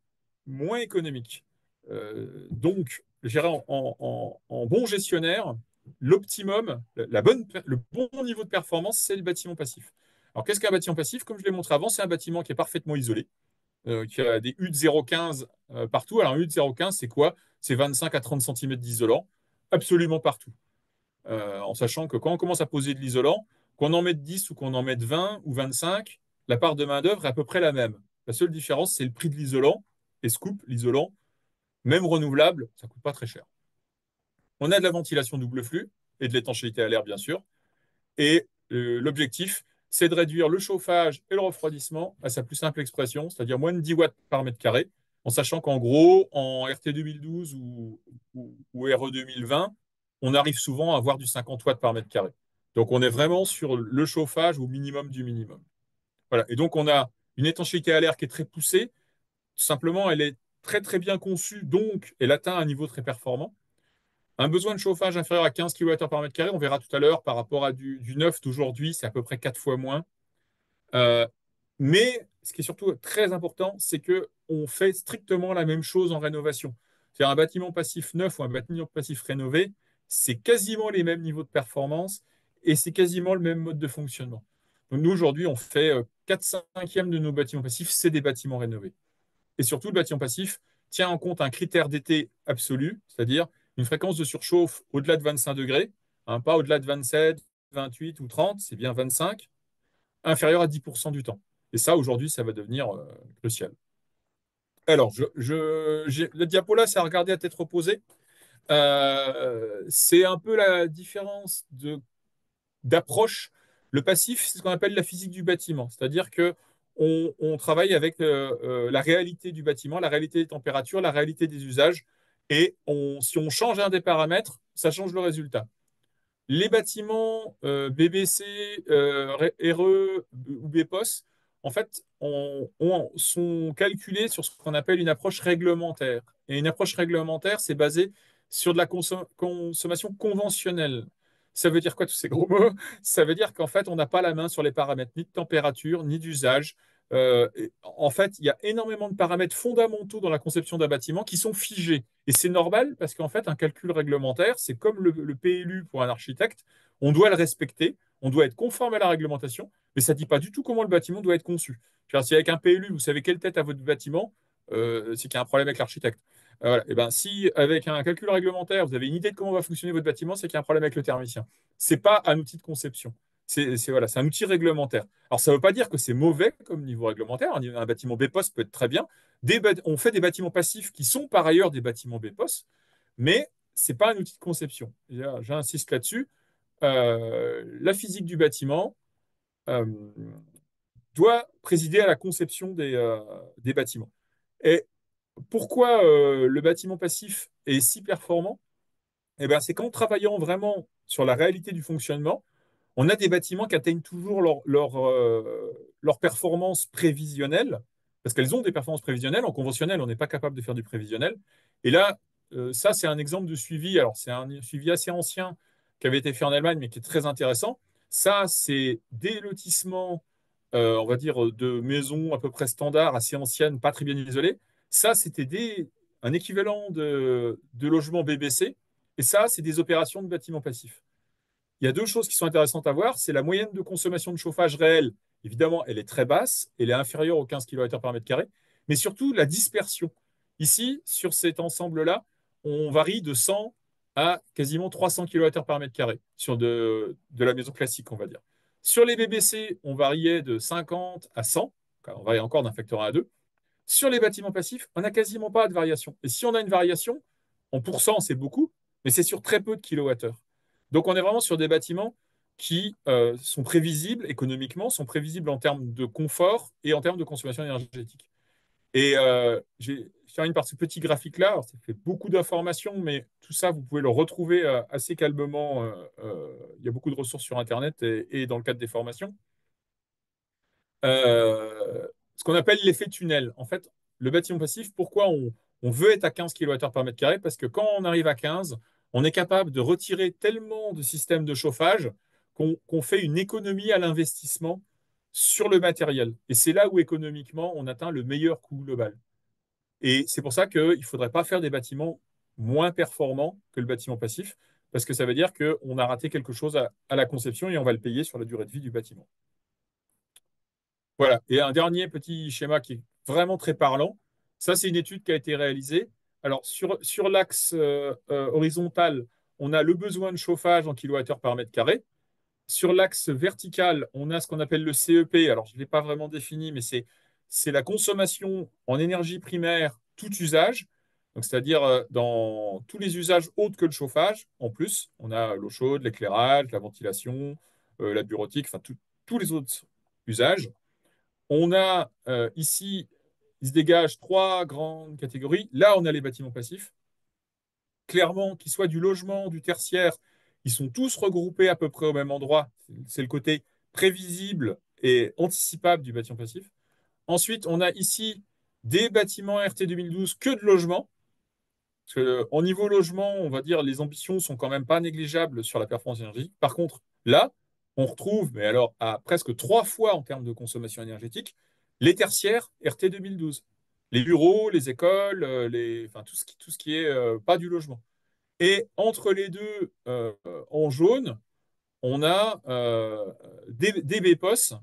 moins économique. Donc, je dirais en bon gestionnaire, l'optimum, le bon niveau de performance, c'est le bâtiment passif. Alors, qu'est-ce qu'un bâtiment passif? Comme je l'ai montré avant, c'est un bâtiment qui est parfaitement isolé, qui a des U de 0,15 partout. Alors, un U de 0,15, c'est quoi? C'est 25 à 30 cm d'isolant, absolument partout. En sachant que quand on commence à poser de l'isolant, qu'on en mette 10 ou qu'on en mette 20 ou 25, la part de main-d'œuvre est à peu près la même. La seule différence, c'est le prix de l'isolant. Et scoop, l'isolant, même renouvelable, ça ne coûte pas très cher. On a de la ventilation double flux et de l'étanchéité à l'air, bien sûr. Et l'objectif, c'est de réduire le chauffage et le refroidissement à sa plus simple expression, c'est-à-dire moins de 10 watts par mètre carré, en sachant qu'en gros, en RT 2012 ou RE 2020, on arrive souvent à avoir du 50 watts par mètre carré. Donc on est vraiment sur le chauffage au minimum du minimum. Voilà. Et donc on a une étanchéité à l'air qui est très poussée. Tout simplement, elle est très très bien conçue, donc elle atteint un niveau très performant. Un besoin de chauffage inférieur à 15 kWh par mètre carré, on verra tout à l'heure par rapport à du neuf d'aujourd'hui, c'est à peu près 4 fois moins. Euh, mais ce qui est surtout très important, c'est que on fait strictement la même chose en rénovation. C'est-à-dire un bâtiment passif neuf ou un bâtiment passif rénové, c'est quasiment les mêmes niveaux de performance et c'est quasiment le même mode de fonctionnement. Donc nous, aujourd'hui, on fait 4 cinquièmes de nos bâtiments passifs, c'est des bâtiments rénovés. Et surtout, le bâtiment passif tient en compte un critère d'été absolu, c'est-à-dire une fréquence de surchauffe au-delà de 25 degrés, hein, pas au-delà de 27, 28 ou 30, c'est bien 25, inférieur à 10% du temps. Et ça, aujourd'hui, ça va devenir crucial. Alors, le diapo là, c'est à regarder à tête reposée. C'est un peu la différence d'approche. Le passif, c'est ce qu'on appelle la physique du bâtiment, c'est-à-dire que on travaille avec la réalité du bâtiment, la réalité des températures, la réalité des usages, et si on change un des paramètres, ça change le résultat. Les bâtiments BBC, RE ou BPOS, en fait, sont calculés sur ce qu'on appelle une approche réglementaire. Et une approche réglementaire, c'est basé sur de la consommation conventionnelle. Ça veut dire quoi tous ces gros mots? Ça veut dire qu'en fait, on n'a pas la main sur les paramètres ni de température, ni d'usage. En fait, il y a énormément de paramètres fondamentaux dans la conception d'un bâtiment qui sont figés. Et c'est normal parce qu'en fait, un calcul réglementaire, c'est comme le PLU pour un architecte. On doit le respecter, on doit être conforme à la réglementation, mais ça ne dit pas du tout comment le bâtiment doit être conçu. Si avec un PLU, vous savez quelle tête a votre bâtiment, c'est qu'il y a un problème avec l'architecte. Voilà. Et ben, si avec un calcul réglementaire, vous avez une idée de comment va fonctionner votre bâtiment, c'est qu'il y a un problème avec le thermicien. Ce n'est pas un outil de conception. Voilà, c'est un outil réglementaire. Alors, ça ne veut pas dire que c'est mauvais comme niveau réglementaire. Un bâtiment BPOS peut être très bien. On fait des bâtiments passifs qui sont par ailleurs des bâtiments BPOS, mais ce n'est pas un outil de conception. J'insiste là-dessus. La physique du bâtiment euh, doit présider à la conception des bâtiments. Et pourquoi le bâtiment passif est si performant? Eh ben, c'est qu'en travaillant vraiment sur la réalité du fonctionnement, on a des bâtiments qui atteignent toujours leur performance prévisionnelle, parce qu'elles ont des performances prévisionnelles. En conventionnel, on n'est pas capable de faire du prévisionnel. Et là, ça, c'est un exemple de suivi. Alors, c'est un suivi assez ancien qui avait été fait en Allemagne, mais qui est très intéressant. Ça, c'est des lotissements, on va dire, de maisons à peu près standards, assez anciennes, pas très bien isolées. Ça, c'était un équivalent de logements BBC. Et ça, c'est des opérations de bâtiments passifs. Il y a deux choses qui sont intéressantes à voir. C'est la moyenne de consommation de chauffage réelle. Évidemment, elle est très basse. Elle est inférieure aux 15 kWh par mètre carré. Mais surtout, la dispersion. Ici, sur cet ensemble-là, on varie de 100 à quasiment 300 kWh par mètre carré sur de la maison classique, on va dire. Sur les BBC, on variait de 50 à 100. On varie encore d'un facteur 1 à 2. Sur les bâtiments passifs, on n'a quasiment pas de variation. Et si on a une variation, en pourcent, c'est beaucoup, mais c'est sur très peu de kilowattheures. Donc on est vraiment sur des bâtiments qui sont prévisibles économiquement, sont prévisibles en termes de confort et en termes de consommation énergétique. Et je termine par ce petit graphique-là. Alors, ça fait beaucoup d'informations, mais tout ça, vous pouvez le retrouver assez calmement. Il y a beaucoup de ressources sur Internet et dans le cadre des formations. Ce qu'on appelle l'effet tunnel. En fait, le bâtiment passif, pourquoi on veut être à 15 kWh par mètre carré? Parce que quand on arrive à 15, on est capable de retirer tellement de systèmes de chauffage qu'on fait une économie à l'investissement sur le matériel. Et c'est là où économiquement, on atteint le meilleur coût global. Et c'est pour ça qu'il ne faudrait pas faire des bâtiments moins performants que le bâtiment passif, parce que ça veut dire qu'on a raté quelque chose à la conception et on va le payer sur la durée de vie du bâtiment. Voilà. Et un dernier petit schéma qui est vraiment très parlant. Ça, c'est une étude qui a été réalisée. Alors, sur l'axe horizontal, on a le besoin de chauffage en kilowattheure par mètre carré. Sur l'axe vertical, on a ce qu'on appelle le CEP. Alors, je ne l'ai pas vraiment défini, mais c'est la consommation en énergie primaire, tout usage. Donc, c'est-à-dire dans tous les usages autres que le chauffage. En plus, on a l'eau chaude, l'éclairage, la ventilation, la bureautique, enfin, tous les autres usages. On a ici, il se dégage trois grandes catégories. Là, on a les bâtiments passifs. Clairement, qu'ils soient du logement, du tertiaire, ils sont tous regroupés à peu près au même endroit. C'est le côté prévisible et anticipable du bâtiment passif. Ensuite, on a ici des bâtiments RT 2012 que de logement. Parce que, au niveau logement, on va dire les ambitions sont quand même pas négligeables sur la performance énergétique. Par contre, là, on retrouve, mais alors à presque 3 fois en termes de consommation énergétique, les tertiaires RT 2012. Les bureaux, les écoles, enfin, tout ce qui est pas du logement. Et entre les deux, en jaune, on a des BPOS,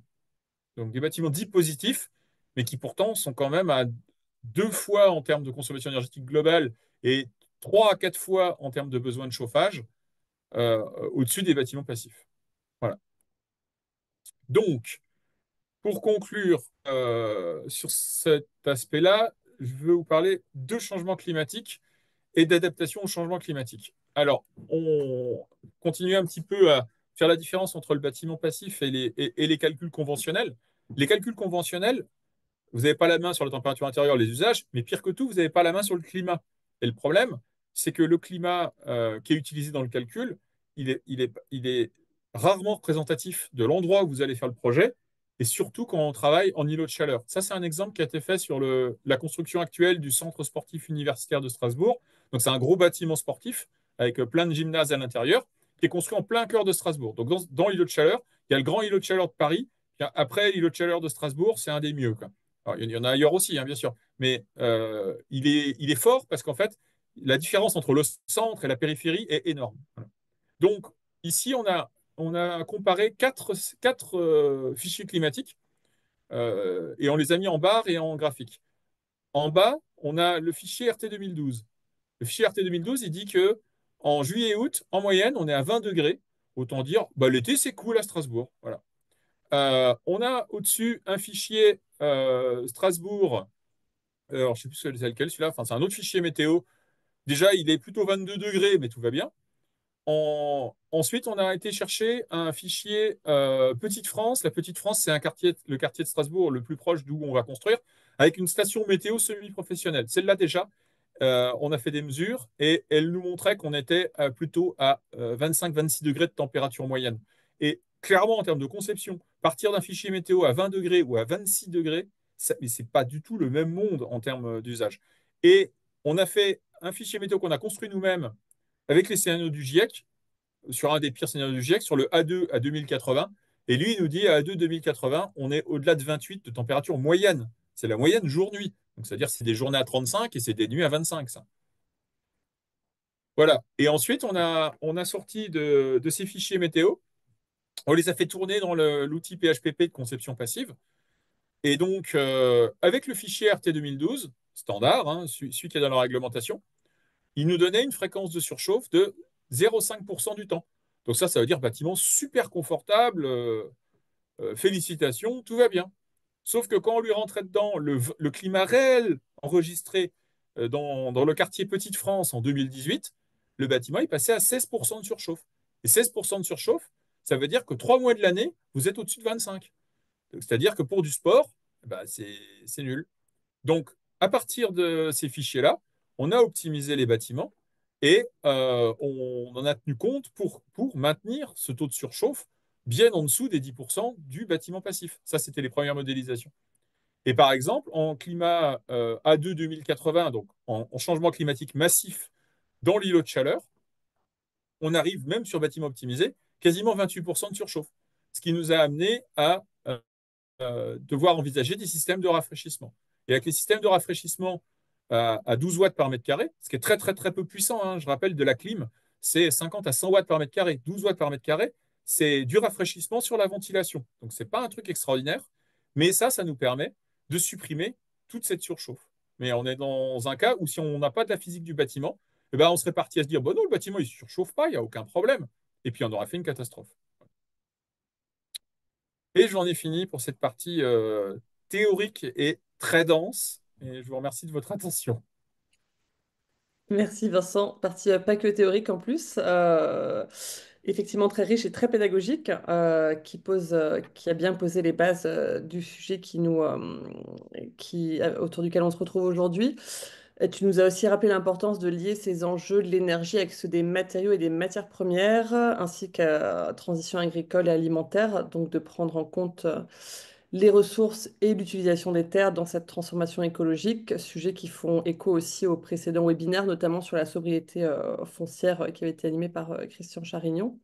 donc des bâtiments dits positifs, mais qui pourtant sont quand même à 2 fois en termes de consommation énergétique globale et 3 à 4 fois en termes de besoin de chauffage au-dessus des bâtiments passifs. Voilà. Donc, pour conclure sur cet aspect-là, je veux vous parler de changement climatique et d'adaptation au changement climatique. Alors, on continue un petit peu à faire la différence entre le bâtiment passif et les calculs conventionnels. Les calculs conventionnels, vous n'avez pas la main sur la température intérieure, les usages, mais pire que tout, vous n'avez pas la main sur le climat. Et le problème, c'est que le climat qui est utilisé dans le calcul, il est rarement représentatif de l'endroit où vous allez faire le projet, et surtout quand on travaille en îlot de chaleur. Ça, c'est un exemple qui a été fait sur la construction actuelle du centre sportif universitaire de Strasbourg. Donc, c'est un gros bâtiment sportif avec plein de gymnases à l'intérieur, qui est construit en plein cœur de Strasbourg. Donc, dans l'îlot de chaleur, il y a le grand îlot de chaleur de Paris. Après, l'îlot de chaleur de Strasbourg, c'est un des mieux, quoi. Alors, il y en a ailleurs aussi, hein, bien sûr. Mais il est fort parce qu'en fait, la différence entre le centre et la périphérie est énorme. Voilà. Donc, ici, on a comparé quatre fichiers climatiques et on les a mis en barre et en graphique. En bas, on a le fichier RT 2012. Le fichier RT 2012, il dit que en juillet et août, en moyenne, on est à 20 degrés. Autant dire, bah, l'été, c'est cool à Strasbourg. Voilà. On a au-dessus un fichier Strasbourg. Alors, je ne sais plus c'est lequel, celui-là. Enfin, c'est un autre fichier météo. Déjà, il est plutôt 22 degrés, mais tout va bien. Ensuite, on a été chercher un fichier Petite France. La Petite France, c'est le quartier de Strasbourg le plus proche d'où on va construire, avec une station météo semi-professionnelle. Celle-là, déjà, on a fait des mesures et elle nous montrait qu'on était plutôt à 25-26 degrés de température moyenne. Et clairement, en termes de conception, partir d'un fichier météo à 20 degrés ou à 26 degrés, mais ce n'est pas du tout le même monde en termes d'usage. Et on a fait un fichier météo qu'on a construit nous-mêmes avec les scénarios du GIEC, sur un des pires scénarios du GIEC, sur le A2 à 2080. Et lui, il nous dit à A2 2080, on est au-delà de 28 de température moyenne. C'est la moyenne jour-nuit. Donc, c'est-à-dire que c'est des journées à 35 et c'est des nuits à 25, ça. Voilà. Et ensuite, on a sorti de ces fichiers météo, on les a fait tourner dans l'outil PHPP de conception passive. Et donc, avec le fichier RT 2012, standard, hein, celui qui est dans la réglementation, il nous donnait une fréquence de surchauffe de 0,5% du temps. Donc ça veut dire bâtiment super confortable, félicitations, tout va bien. Sauf que quand on lui rentrait dedans le climat réel enregistré dans le quartier Petite-France en 2018, le bâtiment, il passait à 16% de surchauffe. Et 16% de surchauffe, ça veut dire que 3 mois de l'année, vous êtes au-dessus de 25. C'est-à-dire que pour du sport, bah, c'est nul. Donc, à partir de ces fichiers-là, on a optimisé les bâtiments et on en a tenu compte pour maintenir ce taux de surchauffe bien en dessous des 10% du bâtiment passif. Ça, c'était les premières modélisations. Et par exemple, en climat A2 2080, donc en changement climatique massif dans l'îlot de chaleur, on arrive même sur bâtiment optimisé, quasiment 28% de surchauffe. Ce qui nous a amené à devoir envisager des systèmes de rafraîchissement. Et avec les systèmes de rafraîchissement à 12 watts par mètre carré, ce qui est très, très, très peu puissant, hein, je rappelle, de la clim, c'est 50 à 100 watts par mètre carré. 12 watts par mètre carré, c'est du rafraîchissement sur la ventilation. Donc, ce n'est pas un truc extraordinaire, mais ça nous permet de supprimer toute cette surchauffe. Mais on est dans un cas où si on n'a pas de la physique du bâtiment, eh ben, on serait parti à se dire, bon non, le bâtiment, il ne surchauffe pas, il n'y a aucun problème. Et puis, on aurait fait une catastrophe. Et j'en ai fini pour cette partie théorique et très dense. Et je vous remercie de votre attention. Merci Vincent, partie pas que théorique en plus, effectivement très riche et très pédagogique, qui a bien posé les bases du sujet autour duquel on se retrouve aujourd'hui. Et tu nous as aussi rappelé l'importance de lier ces enjeux de l'énergie avec ceux des matériaux et des matières premières, ainsi qu'à la transition agricole et alimentaire, donc de prendre en compte les ressources et l'utilisation des terres dans cette transformation écologique, sujets qui font écho aussi au précédent webinaire, notamment sur la sobriété foncière qui avait été animé par Christian Charignon,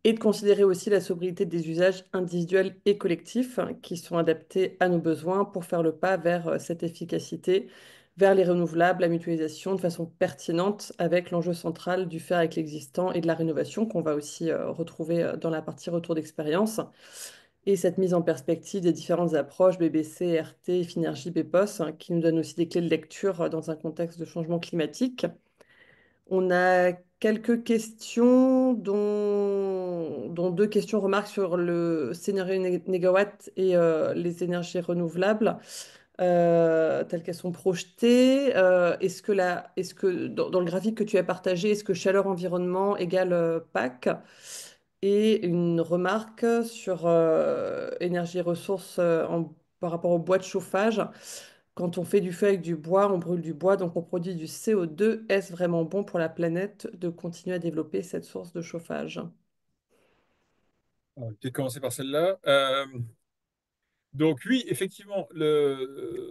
et de considérer aussi la sobriété des usages individuels et collectifs qui sont adaptés à nos besoins pour faire le pas vers cette efficacité, vers les renouvelables, la mutualisation de façon pertinente avec l'enjeu central du faire avec l'existant et de la rénovation qu'on va aussi retrouver dans la partie retour d'expérience. Et cette mise en perspective des différentes approches BBC, RT, Finergie, BPOS, qui nous donne aussi des clés de lecture dans un contexte de changement climatique. On a quelques questions, dont deux questions remarques sur le scénario négawatt et les énergies renouvelables, telles qu'elles sont projetées. Est-ce que dans le graphique que tu as partagé, est-ce que chaleur environnement égale PAC? Et une remarque sur énergie et ressources par rapport aux bois de chauffage. Quand on fait du feu avec du bois, on brûle du bois, donc on produit du CO2. Est-ce vraiment bon pour la planète de continuer à développer cette source de chauffage? On va peut-être commencer par celle-là. Donc oui, effectivement,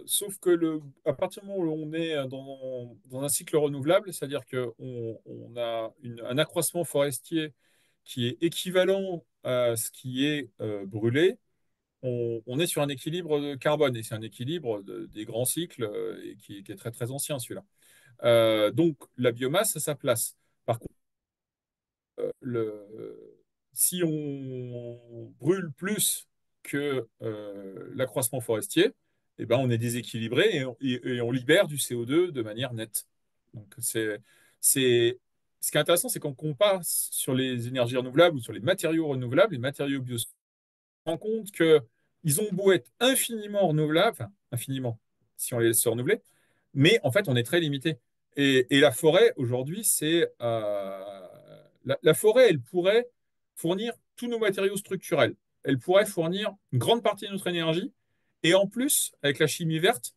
sauf que à partir du moment où on est dans un cycle renouvelable, c'est-à-dire qu'on a un accroissement forestier qui est équivalent à ce qui est brûlé, on est sur un équilibre de carbone, et c'est un équilibre des grands cycles et qui est très très ancien celui-là. Donc la biomasse a sa place. Par contre, si on brûle plus que l'accroissement forestier, eh ben, on est déséquilibré et on libère du CO2 de manière nette. Donc ce qui est intéressant, c'est quand on passe sur les énergies renouvelables ou sur les matériaux renouvelables, les matériaux bio, on se rend compte qu'ils ont beau être infiniment renouvelables, enfin, infiniment, si on les laisse se renouveler, mais en fait, on est très limité. Et la forêt, aujourd'hui, la forêt, elle pourrait fournir tous nos matériaux structurels. Elle pourrait fournir une grande partie de notre énergie. Et en plus, avec la chimie verte,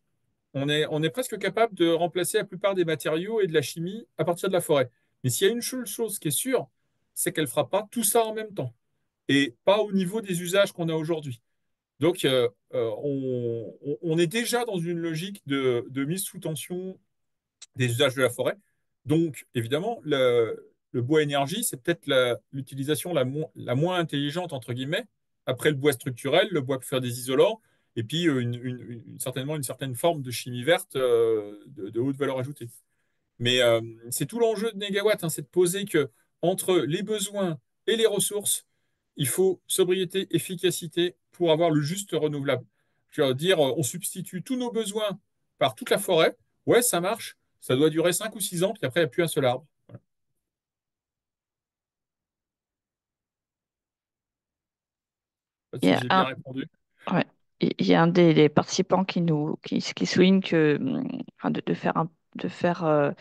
on est presque capable de remplacer la plupart des matériaux et de la chimie à partir de la forêt. Mais s'il y a une seule chose qui est sûre, c'est qu'elle ne fera pas tout ça en même temps. Et pas au niveau des usages qu'on a aujourd'hui. Donc, on est déjà dans une logique de mise sous tension des usages de la forêt. Donc, évidemment, le bois énergie, c'est peut-être l'utilisation la moins intelligente, entre guillemets, après le bois structurel, le bois pour faire des isolants, et puis certainement une certaine forme de chimie verte de haute valeur ajoutée. Mais c'est tout l'enjeu de Négawatt, hein, c'est de poser que entre les besoins et les ressources, il faut sobriété, efficacité pour avoir le juste renouvelable. Je veux dire, on substitue tous nos besoins par toute la forêt. Ouais, ça marche. Ça doit durer 5 ou 6 ans, puis après, il n'y a plus un seul arbre. Voilà. Pas Il y si a j'ai bien un, répondu. ouais. Il y a un des participants qui souligne que, enfin, de faire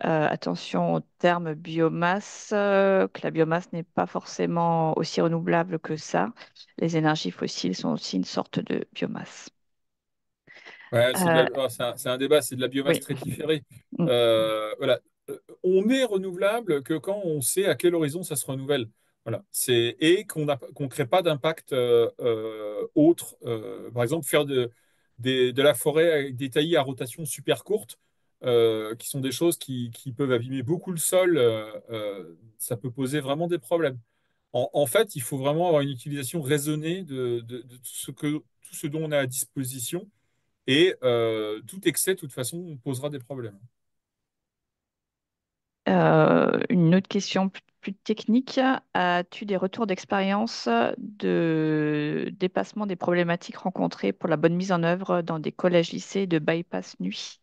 attention au terme biomasse, que la biomasse n'est pas forcément aussi renouvelable que ça. Les énergies fossiles sont aussi une sorte de biomasse. Ouais, Euh, c'est un débat, c'est de la biomasse oui. très différée. Mm. Voilà. On est renouvelable que quand on sait à quel horizon ça se renouvelle. Voilà. Et qu'on crée pas d'impact autre. Par exemple, faire de la forêt avec des taillis à rotation super courte, qui sont des choses qui peuvent abîmer beaucoup le sol, ça peut poser vraiment des problèmes. En fait, il faut vraiment avoir une utilisation raisonnée de tout ce dont on a à disposition et tout excès, de toute façon, posera des problèmes. Une autre question plus technique. As-tu des retours d'expérience de dépassement des problématiques rencontrées pour la bonne mise en œuvre dans des collèges-lycées de bypass nuit?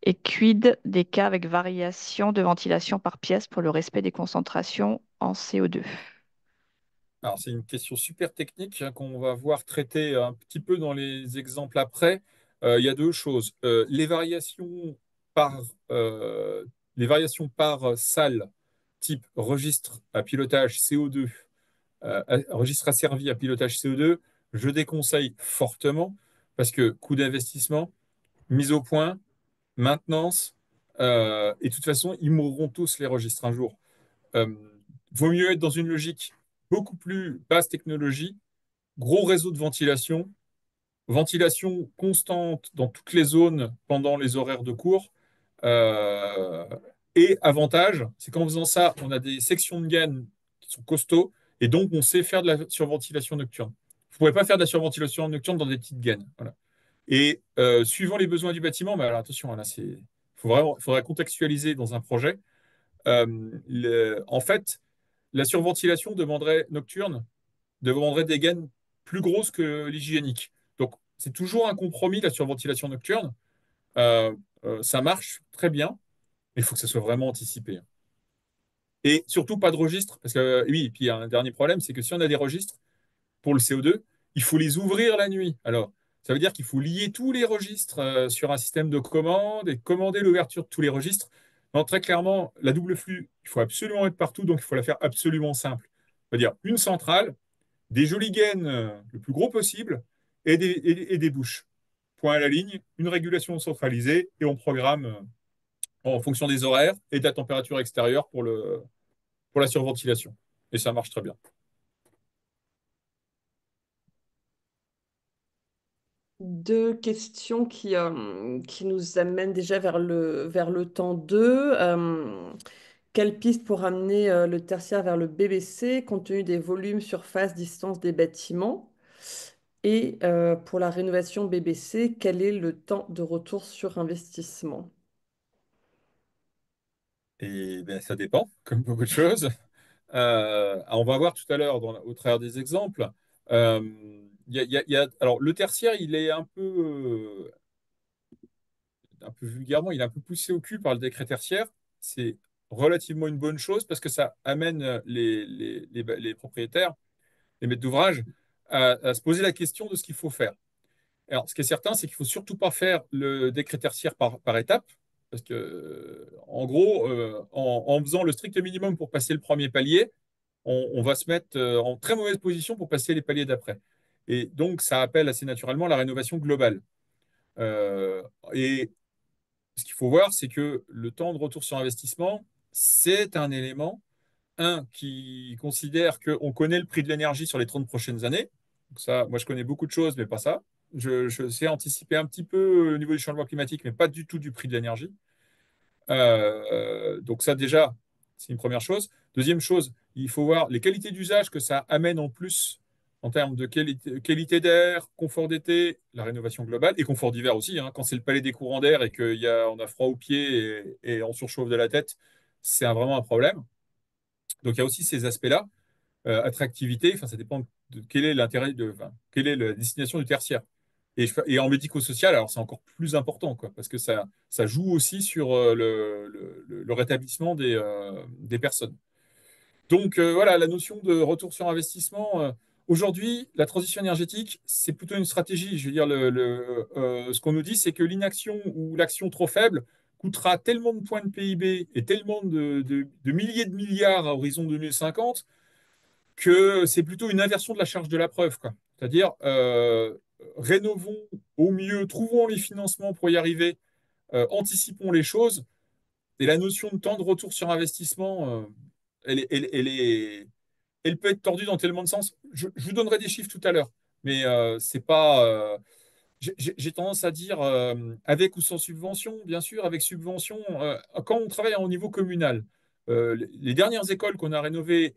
Et quid des cas avec variation de ventilation par pièce pour le respect des concentrations en CO2? Alors, c'est une question super technique hein, qu'on va voir traiter un petit peu dans les exemples après. Il y a deux choses. Par, euh, les variations par salle, type registre à pilotage CO2, registre asservi à pilotage CO2, je déconseille fortement parce que coût d'investissement, mise au point, maintenance, et de toute façon, ils mourront tous les registres un jour. Euh, Vaut mieux être dans une logique beaucoup plus basse technologie, gros réseau de ventilation, ventilation constante dans toutes les zones pendant les horaires de cours. Euh, et avantage, c'est qu'en faisant ça, on a des sections de gaines qui sont costauds et donc on sait faire de la surventilation nocturne. Vous ne pourrez pas faire de la surventilation nocturne dans des petites gaines. Voilà. Et suivant les besoins du bâtiment, mais alors attention, là, faudrait contextualiser dans un projet. En fait, la surventilation demanderait des gaines plus grosses que l'hygiénique. Donc, c'est toujours un compromis, la surventilation nocturne. Euh, Ça marche très bien, mais il faut que ça soit vraiment anticipé. Et surtout, pas de registre, parce que, oui, et puis il y a un dernier problème, c'est que si on a des registres pour le CO2, il faut les ouvrir la nuit. Alors, ça veut dire qu'il faut lier tous les registres sur un système de commande et commander l'ouverture de tous les registres. Non, très clairement, la double flux, il faut absolument être partout, donc il faut la faire absolument simple. C'est-à-dire une centrale, des jolies gaines le plus gros possible et des bouches. point à la ligne, une régulation centralisée et on programme en fonction des horaires et de la température extérieure pour la surventilation. Et ça marche très bien. Deux questions qui nous amènent déjà vers le temps 2. Quelle piste pour amener le tertiaire vers le BBC compte tenu des volumes, surface, distance des bâtiments? Et pour la rénovation BBC, quel est le temps de retour sur investissement? Et ben, ça dépend, comme beaucoup de choses. On va voir tout à l'heure au travers des exemples. Euh, alors, le tertiaire, il est un peu vulgairement, il est un peu poussé au cul par le décret tertiaire. C'est relativement une bonne chose parce que ça amène les propriétaires, les maîtres d'ouvrage, à se poser la question de ce qu'il faut faire. Alors, ce qui est certain, c'est qu'il ne faut surtout pas faire le décret tertiaire par étapes. Parce que, en gros, en faisant le strict minimum pour passer le premier palier, on va se mettre en très mauvaise position pour passer les paliers d'après. Et donc, ça appelle assez naturellement la rénovation globale. Euh, et ce qu'il faut voir, c'est que le temps de retour sur investissement, c'est un élément, qui considère qu'on connaît le prix de l'énergie sur les 30 prochaines années. Donc ça, moi, je connais beaucoup de choses, mais pas ça. Je sais anticiper un petit peu au niveau du changement climatique, mais pas du tout du prix de l'énergie. Donc ça, déjà, c'est une première chose. Deuxième chose, il faut voir les qualités d'usage que ça amène en plus en termes de qualité d'air, confort d'été, la rénovation globale et confort d'hiver aussi, hein. Quand c'est le palais des courants d'air et qu'on a froid aux pieds et on surchauffe de la tête, c'est vraiment un problème. Donc il y a aussi ces aspects-là. Attractivité, enfin, ça dépend de quel est l'intérêt enfin, quelle est la destination du tertiaire. Et en médico-social, alors c'est encore plus important, quoi, parce que ça joue aussi sur le rétablissement des personnes. Donc voilà, la notion de retour sur investissement. Aujourd'hui, la transition énergétique, c'est plutôt une stratégie. Je veux dire, ce qu'on nous dit, c'est que l'inaction ou l'action trop faible coûtera tellement de points de PIB et tellement de milliers de milliards à horizon 2050 que c'est plutôt une inversion de la charge de la preuve, quoi. C'est-à-dire, rénovons au mieux, trouvons les financements pour y arriver, anticipons les choses. Et la notion de temps de retour sur investissement, elle peut être tordue dans tellement de sens. Je vous donnerai des chiffres tout à l'heure, mais c'est pas. J'ai tendance à dire avec ou sans subvention, bien sûr, avec subvention, quand on travaille au niveau communal, les dernières écoles qu'on a rénovées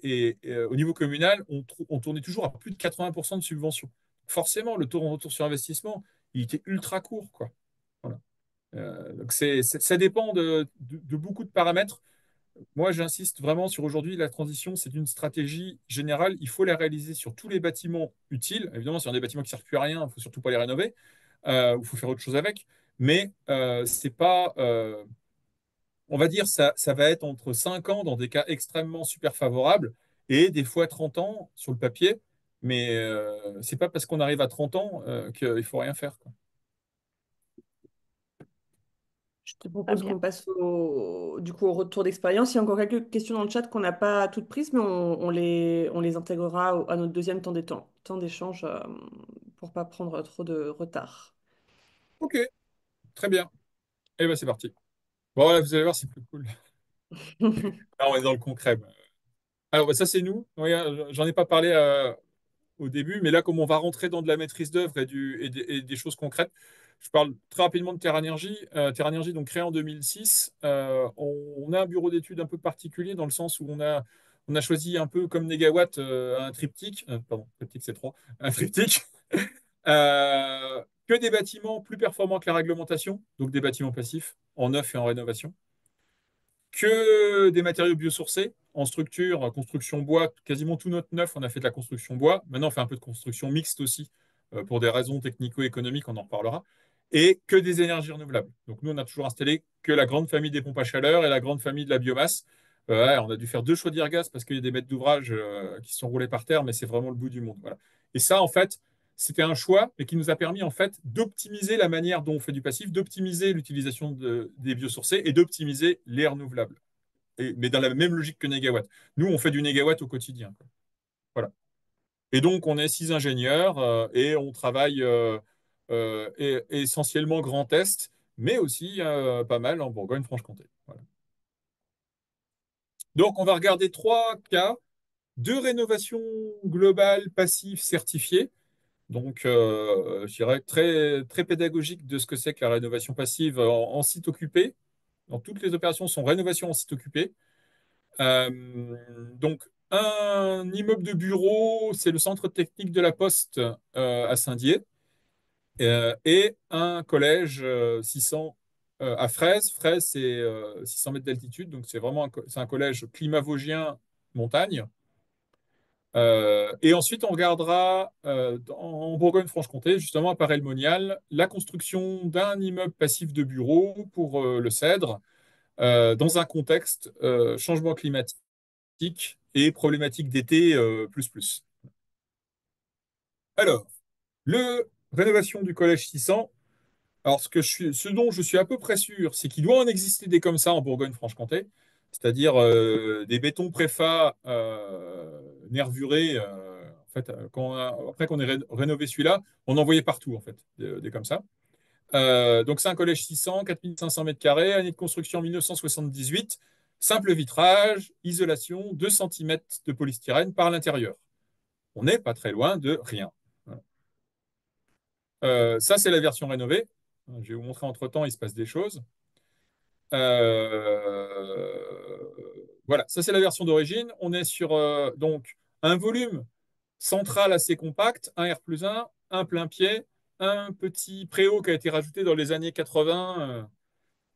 au niveau communal, on tournait toujours à plus de 80% de subvention. Forcément, le taux en retour sur investissement, il était ultra court, quoi. Voilà. Donc ça dépend de beaucoup de paramètres. Moi, j'insiste vraiment sur aujourd'hui, la transition, c'est une stratégie générale. Il faut la réaliser sur tous les bâtiments utiles. Évidemment, si on a des bâtiments qui ne servent plus à rien, il ne faut surtout pas les rénover, ou il faut faire autre chose avec. Mais c'est pas, on va dire, ça va être entre 5 ans dans des cas extrêmement super favorables et des fois 30 ans sur le papier. Mais c'est pas parce qu'on arrive à 30 ans qu'il ne faut rien faire, quoi. Je te Très propose bien. qu'on passe du coup, au retour d'expérience. Il y a encore quelques questions dans le chat qu'on n'a pas toutes prises, mais on les intégrera à notre deuxième temps d'échange pour pas prendre trop de retard. Ok, très bien. Et ben c'est parti. Bon, voilà, vous allez voir, c'est plus cool. Là, on est dans le concret. Alors, bah, ça, c'est nous. Oui, j'en ai pas parlé au début, mais là, comme on va rentrer dans de la maîtrise d'œuvre et des choses concrètes, je parle très rapidement de Terra Énergie. Terra Énergie, donc créé en 2006, on a un bureau d'études un peu particulier dans le sens où on a choisi un peu comme Negawatt un triptyque, pardon, triptyque c'est trois, un triptyque, que des bâtiments plus performants que la réglementation, donc des bâtiments passifs en neuf et en rénovation que des matériaux biosourcés en structure, en construction bois. Quasiment tout notre neuf, on a fait de la construction bois. Maintenant, on fait un peu de construction mixte aussi, pour des raisons technico-économiques, on en reparlera. Et que des énergies renouvelables. Donc, nous, on a toujours installé que la grande famille des pompes à chaleur et la grande famille de la biomasse. Ouais, on a dû faire deux chaudières gaz parce qu'il y a des maîtres d'ouvrage qui sont roulés par terre, mais c'est vraiment le bout du monde. Voilà. Et ça, en fait, c'était un choix, mais qui nous a permis en fait d'optimiser la manière dont on fait du passif, d'optimiser l'utilisation des biosourcés et d'optimiser les renouvelables. Mais dans la même logique que Negawatt. Nous, on fait du Negawatt au quotidien, quoi. Voilà. Et donc, on est 6 ingénieurs et on travaille et essentiellement Grand Est, mais aussi pas mal en Bourgogne-Franche-Comté. Voilà. Donc, on va regarder 3 cas de rénovation globale passive certifiée. Donc, je dirais très, très pédagogique de ce que c'est que la rénovation passive en site occupé. Donc, toutes les opérations sont rénovation en site occupé. Donc, un immeuble de bureau, c'est le centre technique de la Poste à Saint-Dié, et un collège 600 à Fraise. Fraise, c'est 600 mètres d'altitude, donc c'est un collège climat vosgien montagne. Et ensuite, on regardera en Bourgogne-Franche-Comté, justement à Paray-le-Monial, la construction d'un immeuble passif de bureau pour le Cèdre, dans un contexte changement climatique et problématique d'été plus plus. Alors, le rénovation du collège 600. Alors, ce dont je suis à peu près sûr, c'est qu'il doit en exister des comme ça en Bourgogne-Franche-Comté, c'est-à-dire des bétons préfa nervurés. En fait, après qu'on ait rénové celui-là, on en voyait partout, en fait, des comme ça. Donc, c'est un collège 600, 4500 mètres carrés, année de construction 1978, simple vitrage, isolation, 2 cm de polystyrène par l'intérieur. On n'est pas très loin de rien. Voilà. Ça, c'est la version rénovée. Je vais vous montrer entre-temps, il se passe des choses. Voilà, ça c'est la version d'origine. On est sur donc un volume central assez compact, un R+1, un plein pied, un petit préau qui a été rajouté dans les années 80,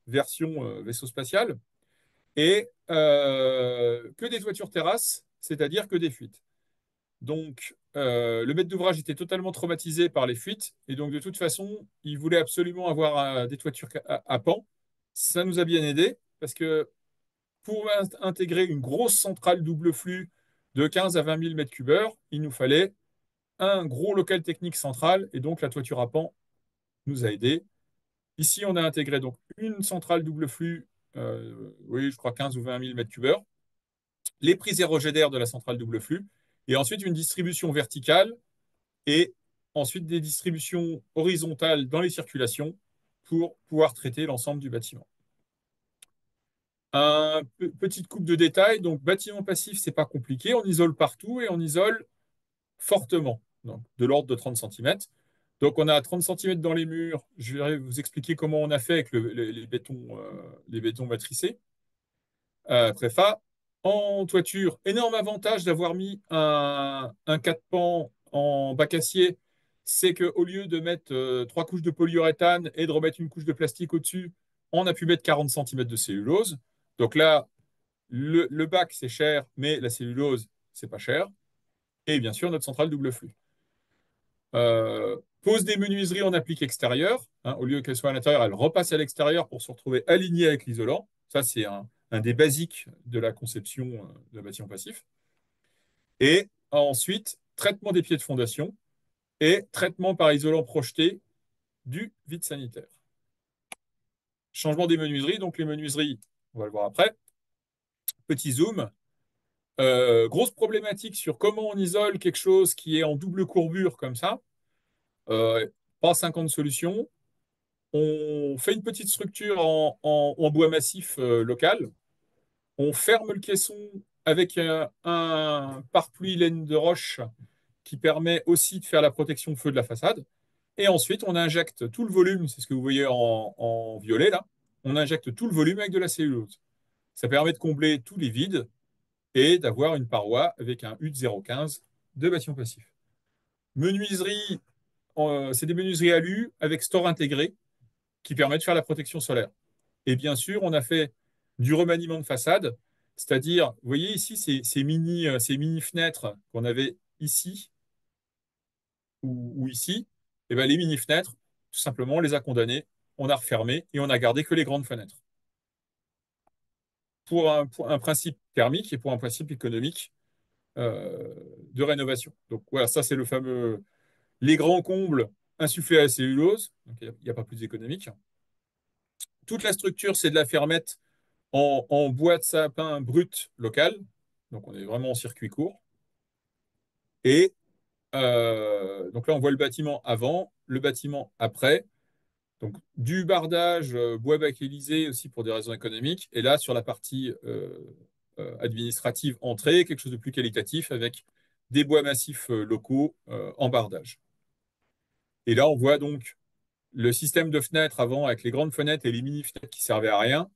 version vaisseau spatial, et que des toitures terrasses, c'est-à-dire que des fuites. Donc, le maître d'ouvrage était totalement traumatisé par les fuites, et donc de toute façon, il voulait absolument avoir des toitures à pan. Ça nous a bien aidé, parce que pour intégrer une grosse centrale double flux de 15 à 20 000 mètres cubes heure, il nous fallait un gros local technique central, et donc la toiture à pan nous a aidé. Ici, on a intégré donc une centrale double flux, oui, je crois 15 ou 20 000 mètres cubes heure, les prises et rejets d'air de la centrale double flux, et ensuite une distribution verticale, et ensuite des distributions horizontales dans les circulations pour pouvoir traiter l'ensemble du bâtiment. Petite coupe de détail, donc bâtiment passif, c'est pas compliqué, on isole partout et on isole fortement, donc de l'ordre de 30 cm. Donc on a 30 cm dans les murs, je vais vous expliquer comment on a fait avec les bétons matricés. Préfa. En toiture, énorme avantage d'avoir mis un 4 pans en bac acier, c'est qu'au lieu de mettre 3 couches de polyuréthane et de remettre une couche de plastique au-dessus, on a pu mettre 40 cm de cellulose. Donc là, le bac, c'est cher, mais la cellulose, c'est pas cher. Et bien sûr, notre centrale double flux. Pose des menuiseries en applique extérieur. Hein, au lieu qu'elles soient à l'intérieur, elles repassent à l'extérieur pour se retrouver alignées avec l'isolant. Ça, c'est un des basiques de la conception de bâtiment passif. Et ensuite, traitement des pieds de fondation et traitement par isolant projeté du vide sanitaire. Changement des menuiseries. Donc, les menuiseries, on va le voir après. Petit zoom. Grosse problématique sur comment on isole quelque chose qui est en double courbure comme ça. Pas 50 solutions. On fait une petite structure en bois massif local. On ferme le caisson avec un pare-pluie laine de roche qui permet aussi de faire la protection feu de la façade. Et ensuite, on injecte tout le volume, c'est ce que vous voyez en violet là. On injecte tout le volume avec de la cellulose. Ça permet de combler tous les vides et d'avoir une paroi avec un UT 0,15 de bâtiment passif. Menuiserie, c'est des menuiseries alu avec store intégré qui permet de faire la protection solaire. Et bien sûr, on a fait du remaniement de façade, c'est-à-dire, vous voyez ici ces mini fenêtres qu'on avait ici ou ici, et bien les mini fenêtres, tout simplement, on les a condamnées, on a refermé et on a gardé que les grandes fenêtres. Pour un principe thermique et pour un principe économique de rénovation. Donc voilà, ça c'est le fameux les grands combles insufflés à la cellulose, donc il n'y a pas plus économique. Toute la structure, c'est de la fermette en bois de sapin brut local. Donc, on est vraiment en circuit court. Et donc là, on voit le bâtiment avant le bâtiment après. Donc, du bardage, bois bakélisé aussi pour des raisons économiques. Et là, sur la partie administrative, entrée, quelque chose de plus qualitatif avec des bois massifs locaux en bardage. Et là, on voit donc le système de fenêtres avant avec les grandes fenêtres et les mini-fenêtres qui servaient à rien,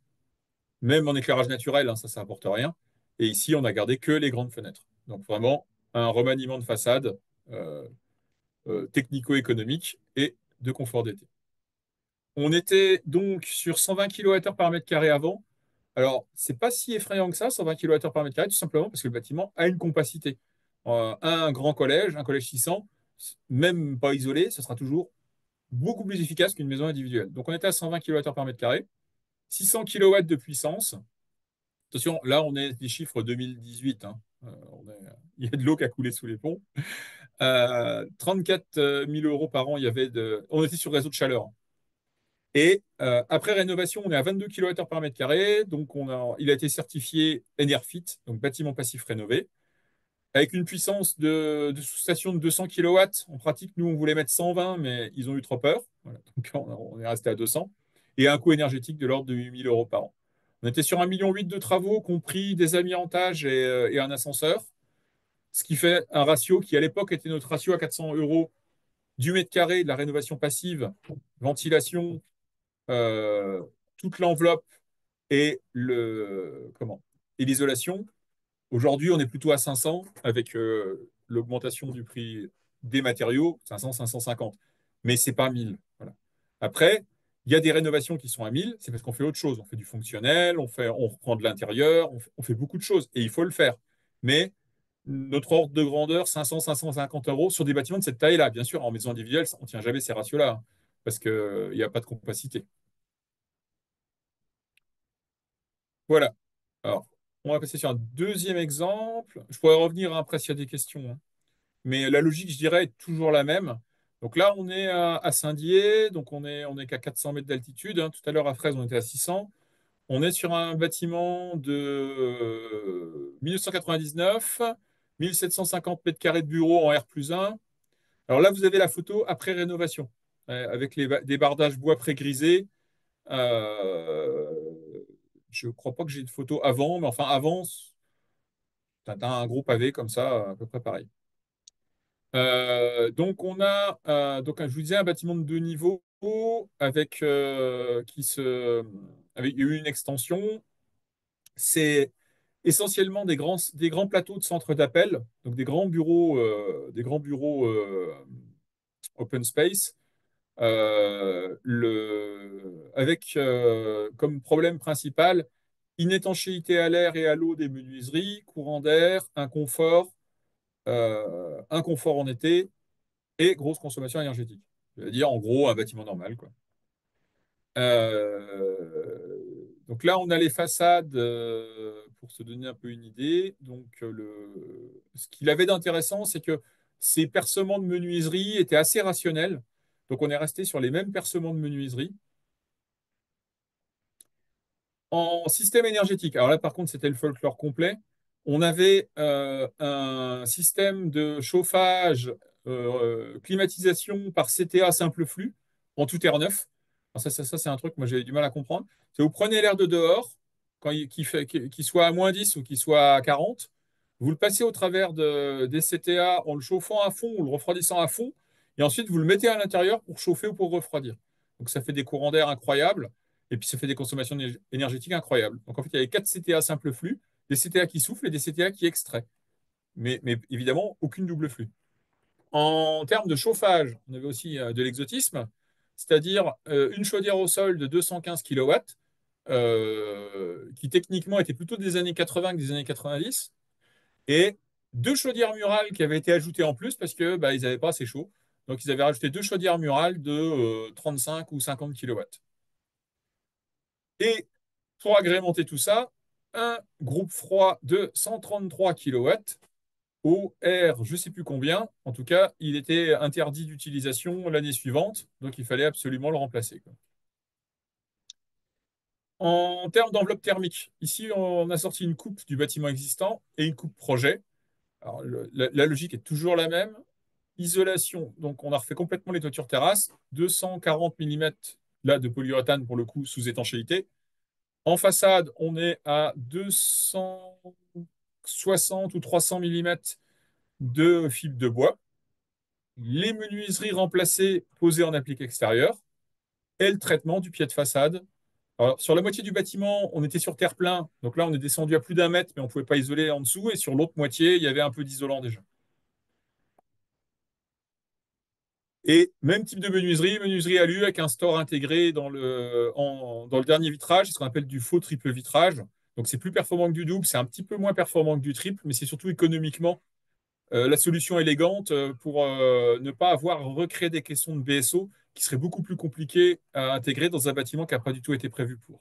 même en éclairage naturel, hein, ça n'apporte rien. Et ici, on a gardé que les grandes fenêtres. Donc vraiment un remaniement de façade euh, technico-économique et de confort d'été. On était donc sur 120 kWh par mètre carré avant. Alors, c'est pas si effrayant que ça, 120 kWh par mètre carré, tout simplement parce que le bâtiment a une compacité. Un grand collège, un collège 600, même pas isolé, ce sera toujours beaucoup plus efficace qu'une maison individuelle. Donc, on était à 120 kWh par mètre carré, 600 kW de puissance. Attention, là, on est des chiffres 2018. Hein. Il y a de l'eau qui a coulé sous les ponts. 34 000 euros par an, on était sur réseau de chaleur. Et après rénovation, on est à 22 kWh par mètre carré. Donc, il a été certifié Enerfit, donc bâtiment passif rénové, avec une puissance de sous-station de 200 kW. En pratique, nous, on voulait mettre 120, mais ils ont eu trop peur. Voilà. Donc, on est resté à 200. Et un coût énergétique de l'ordre de 8 000 euros par an. On était sur 1,8 million de travaux, compris des amiantages et un ascenseur, ce qui fait un ratio qui, à l'époque, était notre ratio à 400 euros du mètre carré de la rénovation passive, ventilation, euh, toute l'enveloppe et et l'isolation. Aujourd'hui, on est plutôt à 500 avec l'augmentation du prix des matériaux, 500, 550. Mais c'est pas 1000. Voilà. Après, il y a des rénovations qui sont à 1000, c'est parce qu'on fait autre chose. On fait du fonctionnel, on reprend de l'intérieur, on fait beaucoup de choses et il faut le faire. Mais notre ordre de grandeur, 500, 550 euros sur des bâtiments de cette taille-là. Bien sûr, en maison individuelle, on ne tient jamais ces ratios-là hein, parce qu'il n'y a pas de compacité. Voilà. Alors, on va passer sur un deuxième exemple. Je pourrais revenir après s'il y a des questions, hein. Mais la logique, je dirais, est toujours la même. Donc là, on est à Saint-Dié, donc on est qu'à 400 mètres d'altitude, hein. Tout à l'heure, à Fraise, on était à 600. On est sur un bâtiment de 1999, 1750 mètres carrés de bureau en R+1. Alors là, vous avez la photo après rénovation, avec des bardages bois pré-grisés. Euh, je ne crois pas que j'ai de photo avant, mais enfin, avant, tu as un gros pavé comme ça, à peu près pareil. Donc, on a, donc, je vous disais, un bâtiment de 2 niveaux avec, avec il y a eu une extension. C'est essentiellement des grands plateaux de centre d'appel, donc des grands bureaux open space, avec comme problème principal inétanchéité à l'air et à l'eau des menuiseries, courant d'air, un confort en été et grosse consommation énergétique. C'est-à-dire, en gros, un bâtiment normal, quoi. Donc là, on a les façades pour se donner un peu une idée. Donc, ce qu'il avait d'intéressant, c'est que ces percements de menuiserie étaient assez rationnels. Donc, on est resté sur les mêmes percements de menuiserie. En système énergétique, alors là par contre c'était le folklore complet, on avait un système de chauffage, climatisation par CTA simple flux en tout air neuf. Alors ça c'est un truc que moi j'ai du mal à comprendre. C'est vous prenez l'air de dehors, qu'il soit à -10 ou qu'il soit à 40, vous le passez au travers des CTA en le chauffant à fond ou le refroidissant à fond, et ensuite vous le mettez à l'intérieur pour chauffer ou pour refroidir. Donc ça fait des courants d'air incroyables. Et puis, ça fait des consommations énergétiques incroyables. Donc, en fait, il y avait 4 CTA simple flux, des CTA qui soufflent et des CTA qui extraient. Mais évidemment, aucune double flux. En termes de chauffage, on avait aussi de l'exotisme, c'est-à-dire une chaudière au sol de 215 kW, qui techniquement était plutôt des années 80 que des années 90, et 2 chaudières murales qui avaient été ajoutées en plus parce que ils n'avaient pas assez chaud. Donc, ils avaient rajouté 2 chaudières murales de 35 ou 50 kW. Et pour agrémenter tout ça, un groupe froid de 133 kW au R, je ne sais plus combien. En tout cas, il était interdit d'utilisation l'année suivante, donc il fallait absolument le remplacer, quoi. En termes d'enveloppe thermique, ici, on a sorti une coupe du bâtiment existant et une coupe projet. Alors, la logique est toujours la même. isolation. Donc, on a refait complètement les toitures terrasses, 240 millimètres là, de polyuréthane pour le coup sous étanchéité. En façade, on est à 260 ou 300 millimètres de fibre de bois. Les menuiseries remplacées, posées en applique extérieur, et le traitement du pied de façade. Alors, sur la moitié du bâtiment, on était sur terre-plein. Donc là, on est descendu à plus d'1 mètre, mais on ne pouvait pas isoler en dessous. Et sur l'autre moitié, il y avait un peu d'isolant déjà. Et même type de menuiserie, menuiserie alu avec un store intégré dans le dernier vitrage, ce qu'on appelle du faux triple vitrage. Donc c'est plus performant que du double, c'est un petit peu moins performant que du triple, mais c'est surtout économiquement la solution élégante pour ne pas avoir à recréer des caissons de BSO qui seraient beaucoup plus compliquées à intégrer dans un bâtiment qui n'a pas du tout été prévu pour.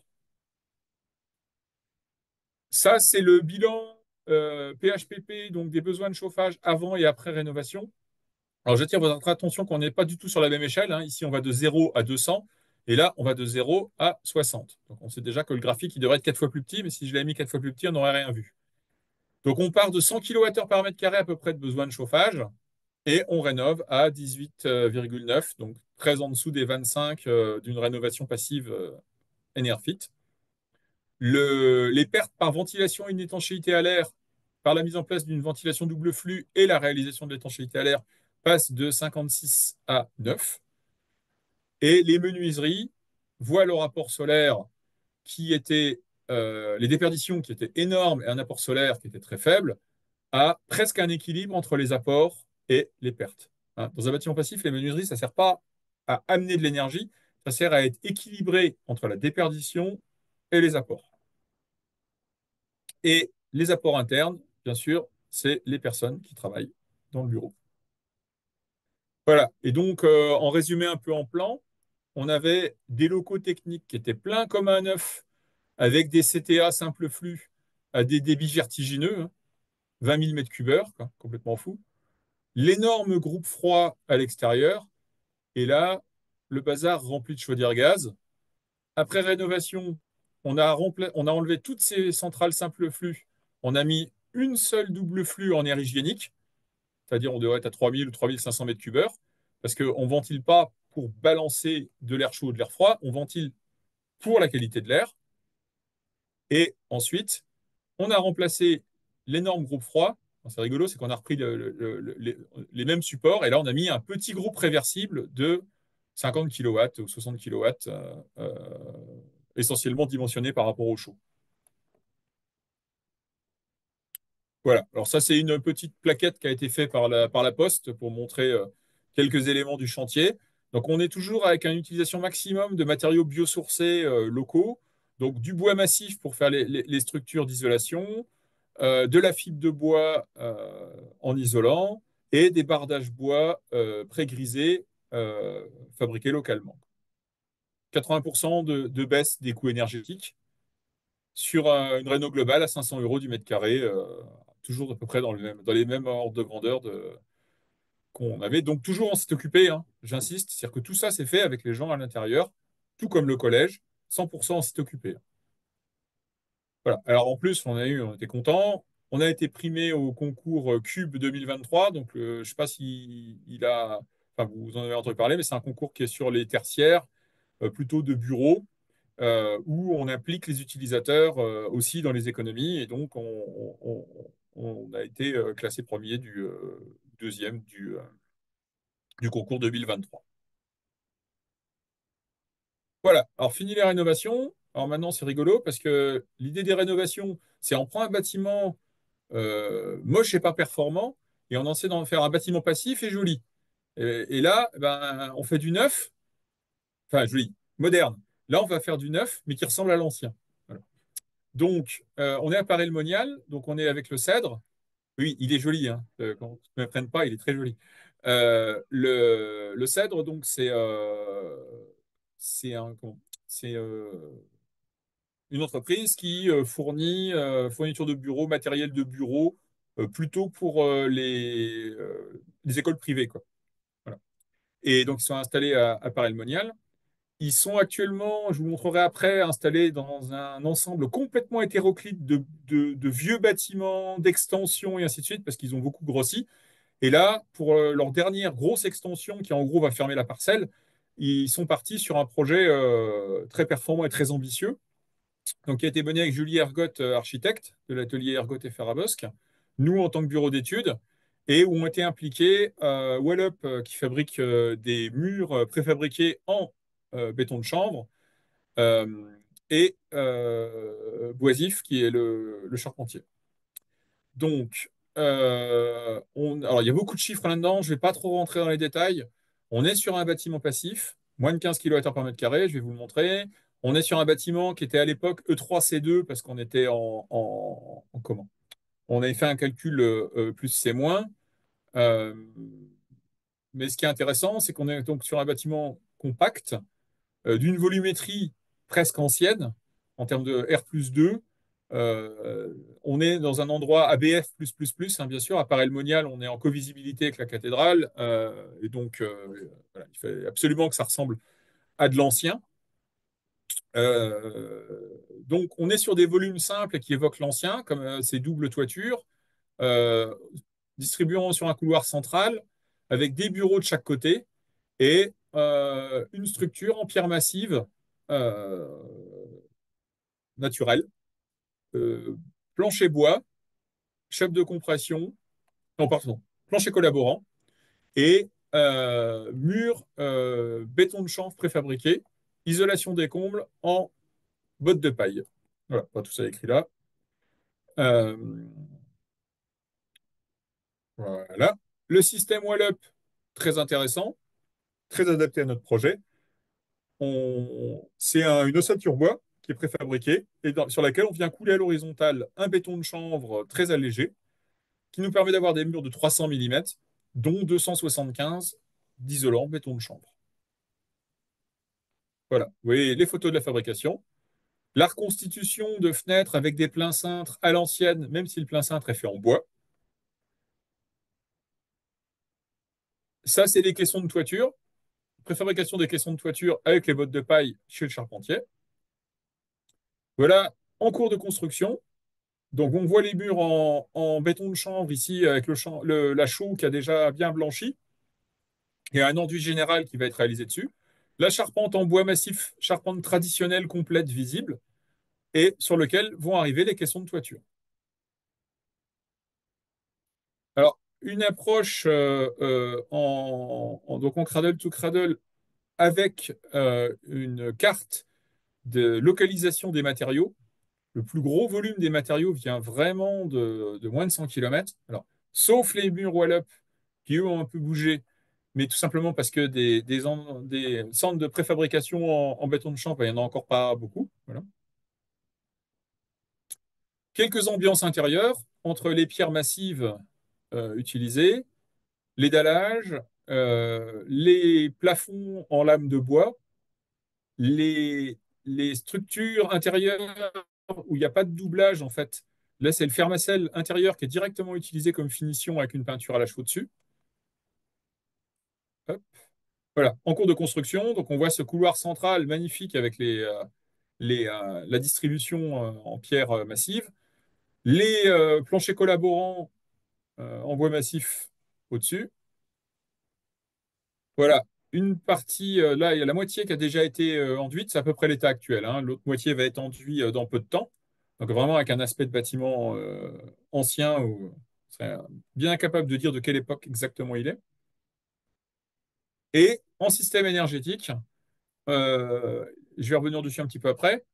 Ça, c'est le bilan PHPP, donc des besoins de chauffage avant et après rénovation. Alors, j'attire votre attention qu'on n'est pas du tout sur la même échelle, hein. Ici, on va de 0 à 200 et là, on va de 0 à 60. Donc, on sait déjà que le graphique, il devrait être 4 fois plus petit, mais si je l'avais mis 4 fois plus petit, on n'aurait rien vu. Donc, on part de 100 kWh par mètre carré à peu près de besoin de chauffage et on rénove à 18,9, donc très en dessous des 25 d'une rénovation passive Enerfit. Les pertes par ventilation et une étanchéité à l'air, par la mise en place d'une ventilation double flux et la réalisation de l'étanchéité à l'air, passent de 56 à 9. Et les menuiseries voient leur apport solaire qui était, les déperditions qui étaient énormes et un apport solaire qui était très faible, à presque un équilibre entre les apports et les pertes. Hein, dans un bâtiment passif, les menuiseries, ça ne sert pas à amener de l'énergie, ça sert à être équilibré entre la déperdition et les apports. Et les apports internes, bien sûr, c'est les personnes qui travaillent dans le bureau. Voilà. Et donc, en résumé un peu en plan, on avait des locaux techniques qui étaient pleins comme un œuf, avec des CTA simple flux à des débits vertigineux, hein, 20 000 m3, quoi, complètement fou. L'énorme groupe froid à l'extérieur, et là, le bazar rempli de chaudières gaz. Après rénovation, on a enlevé toutes ces centrales simple flux. On a mis une seule double flux en air hygiénique, c'est-à-dire on devrait être à 3000 ou 3500 mètres cubes heure, parce qu'on ne ventile pas pour balancer de l'air chaud ou de l'air froid, on ventile pour la qualité de l'air. Et ensuite, on a remplacé l'énorme groupe froid. C'est rigolo, c'est qu'on a repris les mêmes supports, et là on a mis un petit groupe réversible de 50 kW ou 60 kW, essentiellement dimensionné par rapport au chaud. Voilà. Alors ça, c'est une petite plaquette qui a été faite par la Poste pour montrer quelques éléments du chantier. Donc on est toujours avec une utilisation maximum de matériaux biosourcés locaux, donc du bois massif pour faire les structures d'isolation, de la fibre de bois en isolant et des bardages bois pré-grisés fabriqués localement. 80% de baisse des coûts énergétiques sur une réno globale à 500 euros du mètre carré, toujours à peu près dans les mêmes ordres de grandeur qu'on avait. Donc toujours en site occupé, hein, j'insiste, c'est-à-dire que tout ça c'est fait avec les gens à l'intérieur, tout comme le collège, 100% en site occupé. Voilà. Alors en plus, on était content. On a été primé au concours Cube 2023. Donc je ne sais pas si enfin, vous en avez entendu parler, mais c'est un concours qui est sur les tertiaires, plutôt de bureaux, où on implique les utilisateurs aussi dans les économies. Et donc on a été classé premier deuxième du concours 2023. Voilà, alors fini les rénovations. Alors maintenant, c'est rigolo parce que l'idée des rénovations, c'est on prend un bâtiment moche et pas performant et on essaie d'en faire un bâtiment passif et joli. Et là, ben, on fait du neuf, enfin joli, moderne. Là, on va faire du neuf, mais qui ressemble à l'ancien. Voilà. Donc, on est à Paray-le-Monial, donc on est avec le cèdre. Oui, il est joli, hein. Quand ne me prennent pas, il est très joli. Le cèdre, donc, c'est un, comment- c'est, une entreprise qui fournit fourniture de bureaux, matériel de bureau, plutôt pour les écoles privées, quoi. Voilà. Et donc, ils sont installés à Paray-le-Monial. Ils sont actuellement, je vous montrerai après, installés dans un ensemble complètement hétéroclite de vieux bâtiments, d'extension et ainsi de suite, parce qu'ils ont beaucoup grossi. Et là, pour leur dernière grosse extension, qui en gros va fermer la parcelle, ils sont partis sur un projet très performant et très ambitieux, donc qui a été mené avec Julie Ergotte, architecte de l'atelier Ergotte et Ferrabosque, nous en tant que bureau d'études, et où ont été impliqués Wallup, qui fabrique des murs préfabriqués en béton de chanvre, euh, et Boisif, qui est le charpentier. Donc, alors, il y a beaucoup de chiffres là-dedans, je ne vais pas trop rentrer dans les détails. On est sur un bâtiment passif, moins de 15 kWh par mètre carré, je vais vous le montrer. On est sur un bâtiment qui était à l'époque E3C2 parce qu'on était en comment? On avait fait un calcul plus C-. Euh, mais ce qui est intéressant, c'est qu'on est donc sur un bâtiment compact, d'une volumétrie presque ancienne en termes de R+2. On est dans un endroit ABF++, hein, bien sûr. À Paray-le-Monial, on est en covisibilité avec la cathédrale. Et donc, voilà, il fallait absolument que ça ressemble à de l'ancien. Donc, on est sur des volumes simples qui évoquent l'ancien, comme ces doubles toitures, euh, distribuant sur un couloir central avec des bureaux de chaque côté et une structure en pierre massive euh, naturelle, euh, plancher bois, chef de compression, non, pardon, plancher collaborant et mur béton de chanvre préfabriqué, isolation des combles en bottes de paille. Voilà, pas tout ça écrit là. Euh, voilà. Le système Wallup, très intéressant, très adapté à notre projet. C'est une ossature bois qui est préfabriquée et sur laquelle on vient couler à l'horizontale un béton de chanvre très allégé qui nous permet d'avoir des murs de 300 mm, dont 275 d'isolant béton de chanvre. Voilà, vous voyez les photos de la fabrication. La reconstitution de fenêtres avec des pleins cintres à l'ancienne, même si le plein cintre est fait en bois. Ça, c'est les caissons de toiture. Préfabrication des caissons de toiture avec les bottes de paille chez le charpentier. Voilà, en cours de construction. Donc, on voit les murs en béton de chanvre ici avec la chaux qui a déjà bien blanchi. Il y a un enduit général qui va être réalisé dessus. La charpente en bois massif, charpente traditionnelle complète visible, et sur lequel vont arriver les caissons de toiture. Alors, une approche donc en cradle to cradle avec une carte de localisation des matériaux. Le plus gros volume des matériaux vient vraiment de moins de 100 km. Alors, sauf les murs Wallup qui, eux, ont un peu bougé, mais tout simplement parce que des centres de préfabrication en béton de chanvre, il n'y en a encore pas beaucoup. Voilà. Quelques ambiances intérieures entre les pierres massives utilisées, les dallages, les plafonds en lame de bois, les, les structures intérieures où il n'y a pas de doublage, en fait. Là, c'est le fermacelle intérieur qui est directement utilisé comme finition avec une peinture à la chaux dessus. Hop. Voilà, en cours de construction, donc on voit ce couloir central magnifique avec la distribution en pierre massive, les planchers collaborants en bois massif au-dessus. Voilà, une partie, là, il y a la moitié qui a déjà été enduite, c'est à peu près l'état actuel, hein. L'autre moitié va être enduite dans peu de temps. Donc vraiment avec un aspect de bâtiment ancien où on serait bien incapable de dire de quelle époque exactement il est. Et en système énergétique, je vais revenir dessus un petit peu après,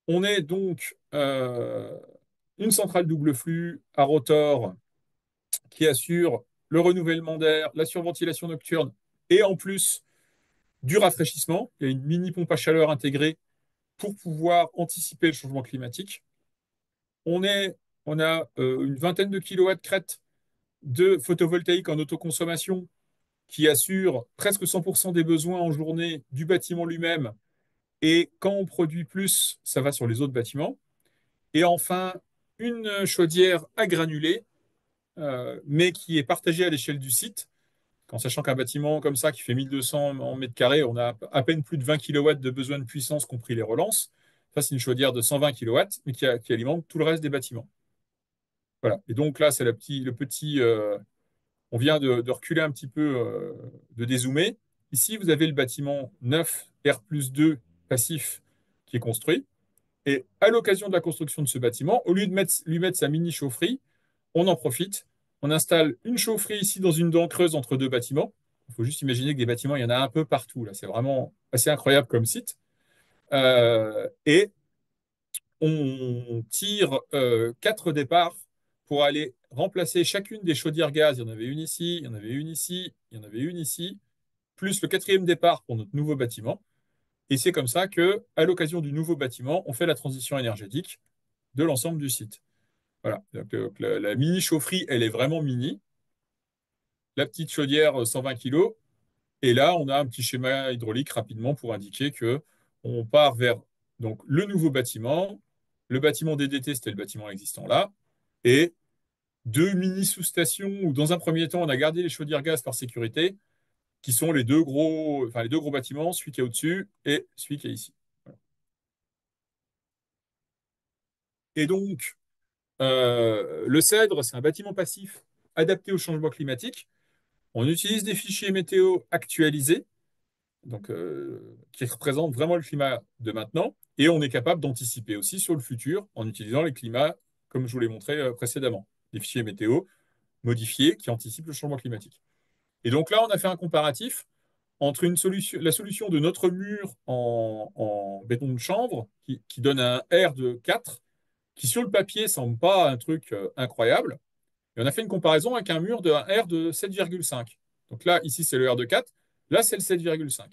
on est donc une centrale double flux à rotor qui assure le renouvellement d'air, la surventilation nocturne et en plus du rafraîchissement. Il y a une mini pompe à chaleur intégrée pour pouvoir anticiper le changement climatique. On, est, on a une vingtaine de kilowatts crête de photovoltaïque en autoconsommation qui assure presque 100% des besoins en journée du bâtiment lui-même. Et quand on produit plus, ça va sur les autres bâtiments. Et enfin, une chaudière à granulés, mais qui est partagée à l'échelle du site. En sachant qu'un bâtiment comme ça, qui fait 1200 en mètres carrés, on a à peine plus de 20 kilowatts de besoin de puissance, compris les relances. Ça, c'est une chaudière de 120 kilowatts, mais qui alimente tout le reste des bâtiments. Voilà. Et donc là, c'est le petit On vient de reculer un petit peu, de dézoomer. Ici, vous avez le bâtiment neuf R+2 passif qui est construit. Et à l'occasion de la construction de ce bâtiment, au lieu de lui mettre sa mini chaufferie, on en profite. On installe une chaufferie ici dans une dent creuse entre deux bâtiments. Il faut juste imaginer que des bâtiments, il y en a un peu partout. Là, c'est vraiment assez incroyable comme site. Et on tire 4 départs pour aller remplacer chacune des chaudières gaz. Il y en avait une ici, il y en avait une ici, il y en avait une ici, plus le quatrième départ pour notre nouveau bâtiment. Et c'est comme ça que, à l'occasion du nouveau bâtiment, on fait la transition énergétique de l'ensemble du site. Voilà. Donc, la mini chaufferie, elle est vraiment mini. La petite chaudière 120 kg. Et là, on a un petit schéma hydraulique rapidement pour indiquer que on part vers donc le nouveau bâtiment. Le bâtiment DDT, c'était le bâtiment existant là, et 2 mini sous-stations où, dans un premier temps, on a gardé les chaudières gaz par sécurité, qui sont les deux gros bâtiments, celui qui est au-dessus et celui qui est ici. Voilà. Et donc, le Cèdre, c'est un bâtiment passif adapté au changement climatique. On utilise des fichiers météo actualisés donc qui représente vraiment le climat de maintenant. Et on est capable d'anticiper aussi sur le futur en utilisant les climats, comme je vous l'ai montré précédemment, des fichiers météo modifiés qui anticipent le changement climatique. Et donc là, on a fait un comparatif entre la solution de notre mur en béton de chanvre, qui donne un R de 4, qui sur le papier ne semble pas un truc incroyable. Et on a fait une comparaison avec un mur de un R de 7,5. Donc là, ici, c'est le R de 4. Là, c'est le 7,5.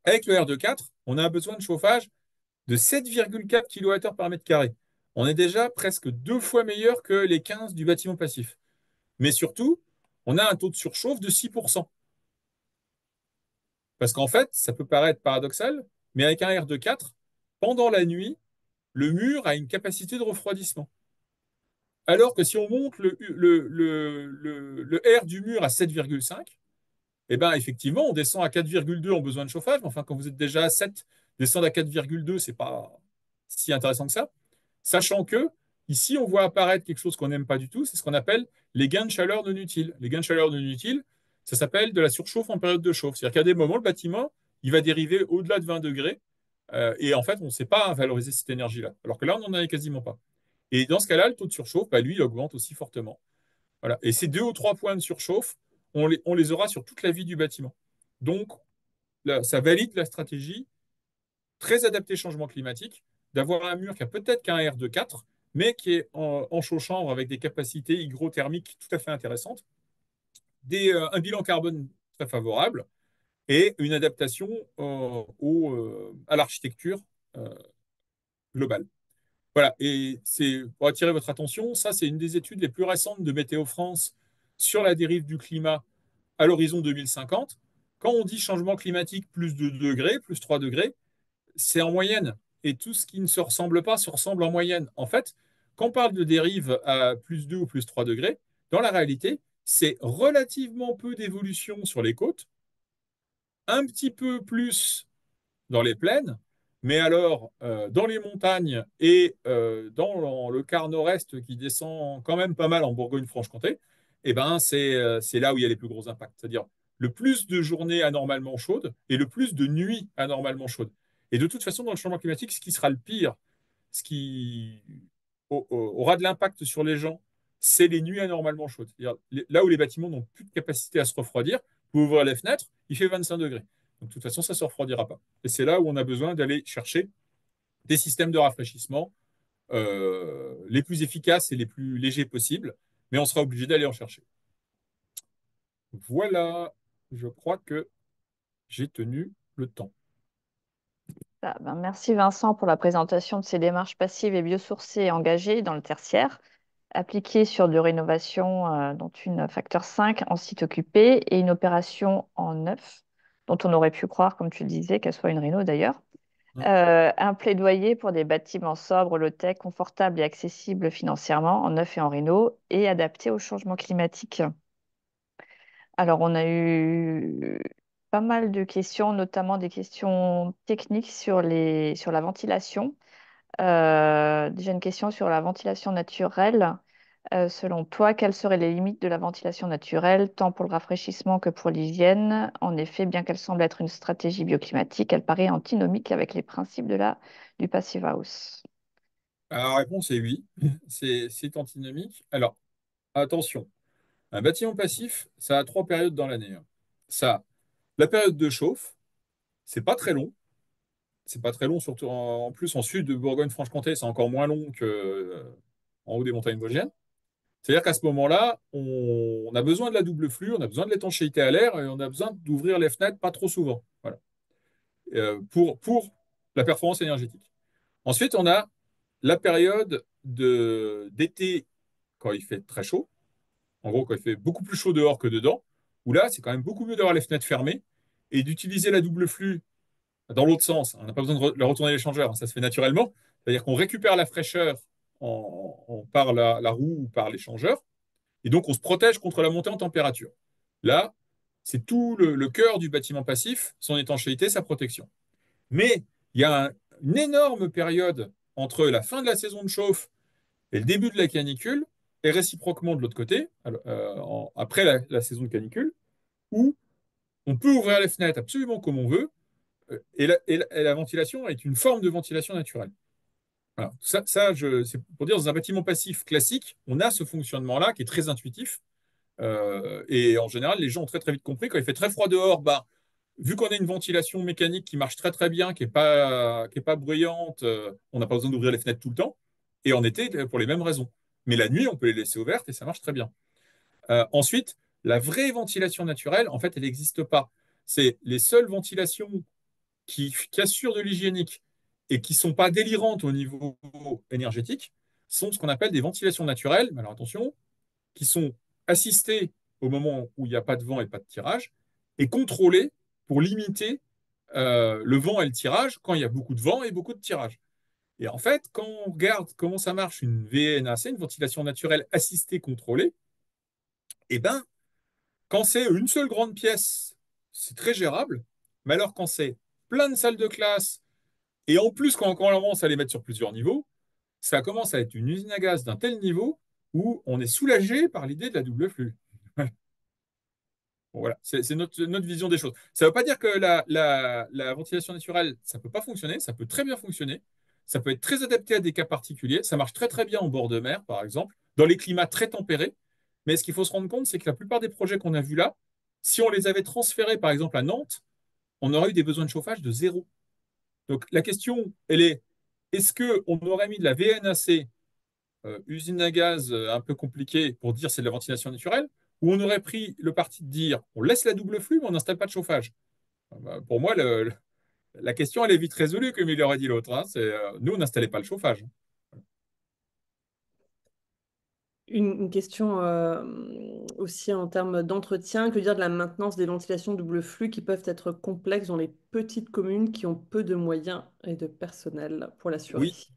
Avec le R2.4, on a un besoin de chauffage de 7,4 kWh par mètre carré. On est déjà presque 2 fois meilleur que les 15 du bâtiment passif. Mais surtout, on a un taux de surchauffe de 6%. Parce qu'en fait, ça peut paraître paradoxal, mais avec un R2.4, pendant la nuit, le mur a une capacité de refroidissement. Alors que si on monte le R du mur à 7,5, eh ben, effectivement, on descend à 4,2 en besoin de chauffage. Mais enfin, quand vous êtes déjà à 7, descendre à 4,2, c'est pas si intéressant que ça. Sachant que, ici, on voit apparaître quelque chose qu'on n'aime pas du tout, c'est ce qu'on appelle les gains de chaleur non utiles. Les gains de chaleur non utiles, ça s'appelle de la surchauffe en période de chauffe. C'est-à-dire qu'à des moments, le bâtiment, il va dériver au-delà de 20 degrés. Et en fait, on ne sait pas valoriser cette énergie-là. Alors que là, on n'en a quasiment pas. Et dans ce cas-là, le taux de surchauffe, bah, lui, il augmente aussi fortement. Voilà. Et ces 2 ou 3 points de surchauffe, on les aura sur toute la vie du bâtiment. Donc, là, ça valide la stratégie très adaptée au changement climatique d'avoir un mur qui a peut-être qu'un R de 4, mais qui est en chaud-chambre avec des capacités hygrothermiques tout à fait intéressantes, un bilan carbone très favorable et une adaptation à l'architecture euh, globale. Voilà, et c'est pour attirer votre attention, ça c'est une des études les plus récentes de Météo France sur la dérive du climat à l'horizon 2050. Quand on dit changement climatique plus 2 degrés, plus 3 degrés, c'est en moyenne. Et tout ce qui ne se ressemble pas se ressemble en moyenne. En fait, quand on parle de dérive à plus 2 ou plus 3 degrés, dans la réalité, c'est relativement peu d'évolution sur les côtes, un petit peu plus dans les plaines, mais alors dans les montagnes et dans le quart nord-est qui descend quand même pas mal en Bourgogne-Franche-Comté, eh ben, c'est là où il y a les plus gros impacts. C'est-à-dire le plus de journées anormalement chaudes et le plus de nuits anormalement chaudes. Et de toute façon, dans le changement climatique, ce qui sera le pire, ce qui aura de l'impact sur les gens, c'est les nuits anormalement chaudes. C'est-à-dire là où les bâtiments n'ont plus de capacité à se refroidir, vous ouvrez les fenêtres, il fait 25 degrés. Donc, de toute façon, ça ne se refroidira pas. Et c'est là où on a besoin d'aller chercher des systèmes de rafraîchissement les plus efficaces et les plus légers possibles, mais on sera obligé d'aller en chercher. Voilà, je crois que j'ai tenu le temps. Ah, ben, merci Vincent pour la présentation de ces démarches passives et biosourcées et engagées dans le tertiaire, appliquées sur de rénovation, dont une facteur 5 en site occupé et une opération en neuf, dont on aurait pu croire, comme tu le disais, qu'elle soit une réno d'ailleurs. Un plaidoyer pour des bâtiments sobres, low-tech, confortables et accessibles financièrement, en neuf et en réno, et adaptés au changement climatique. Alors, on a eu pas mal de questions, notamment des questions techniques sur la ventilation. Déjà une question sur la ventilation naturelle. Selon toi, quelles seraient les limites de la ventilation naturelle, tant pour le rafraîchissement que pour l'hygiène? En effet, bien qu'elle semble être une stratégie bioclimatique, elle paraît antinomique avec les principes du Passive House. Alors, la réponse est oui, c'est antinomique. Alors, attention, un bâtiment passif, ça a trois périodes dans l'année, hein. Ça a la période de chauffe, c'est pas très long. C'est pas très long, surtout en plus en sud de Bourgogne-Franche-Comté, c'est encore moins long que en haut des montagnes vosgiennes. C'est-à-dire qu'à ce moment-là, on a besoin de la double flux, on a besoin de l'étanchéité à l'air et on a besoin d'ouvrir les fenêtres pas trop souvent. Voilà. Pour la performance énergétique. Ensuite, on a la période d'été quand il fait très chaud, en gros quand il fait beaucoup plus chaud dehors que dedans, où là, c'est quand même beaucoup mieux d'avoir les fenêtres fermées et d'utiliser la double flux dans l'autre sens. On n'a pas besoin de retourner l'échangeur, hein, ça se fait naturellement. C'est-à-dire qu'on récupère la fraîcheur par la roue ou par l'échangeur, et donc on se protège contre la montée en température. Là, c'est tout le cœur du bâtiment passif, son étanchéité, sa protection. Mais il y a une énorme période entre la fin de la saison de chauffe et le début de la canicule, et réciproquement de l'autre côté, après la saison de canicule, où on peut ouvrir les fenêtres absolument comme on veut, et la ventilation est une forme de ventilation naturelle. Alors, c'est pour dire, dans un bâtiment passif classique, on a ce fonctionnement-là qui est très intuitif. Et en général, les gens ont très très vite compris, quand il fait très froid dehors, bah, vu qu'on a une ventilation mécanique qui marche très très bien, qui est pas bruyante, on n'a pas besoin d'ouvrir les fenêtres tout le temps. Et en été, pour les mêmes raisons. Mais la nuit, on peut les laisser ouvertes et ça marche très bien. Ensuite, la vraie ventilation naturelle, en fait, elle n'existe pas. C'est les seules ventilations qui assurent de l'hygiénique et qui ne sont pas délirantes au niveau énergétique sont ce qu'on appelle des ventilations naturelles. Mais alors attention, qui sont assistées au moment où il n'y a pas de vent et pas de tirage et contrôlées pour limiter le vent et le tirage quand il y a beaucoup de vent et beaucoup de tirage. Et en fait, quand on regarde comment ça marche une VNAC, une ventilation naturelle assistée contrôlée, eh ben, quand c'est une seule grande pièce, c'est très gérable. Mais alors quand c'est plein de salles de classe, et en plus, quand on commence à les mettre sur plusieurs niveaux, ça commence à être une usine à gaz d'un tel niveau où on est soulagé par l'idée de la double flux. Bon, voilà, c'est notre vision des choses. Ça ne veut pas dire que la ventilation naturelle, ça ne peut pas fonctionner, ça peut très bien fonctionner. Ça peut être très adapté à des cas particuliers. Ça marche très très bien en bord de mer, par exemple, dans les climats très tempérés. Mais ce qu'il faut se rendre compte, c'est que la plupart des projets qu'on a vus là, si on les avait transférés, par exemple, à Nantes, on aurait eu des besoins de chauffage de zéro. Donc la question, elle est, est-ce qu'on aurait mis de la VNAC, usine à gaz un peu compliquée, pour dire c'est de la ventilation naturelle, ou on aurait pris le parti de dire on laisse la double flux, mais on n'installe pas de chauffage? Bah, pour moi, la question, elle est vite résolue, comme il aurait dit l'autre, hein. Nous, on n'installait pas le chauffage. Une question aussi en termes d'entretien, que dire de la maintenance des ventilations double flux qui peuvent être complexes dans les petites communes qui ont peu de moyens et de personnel pour l'assurer? Oui.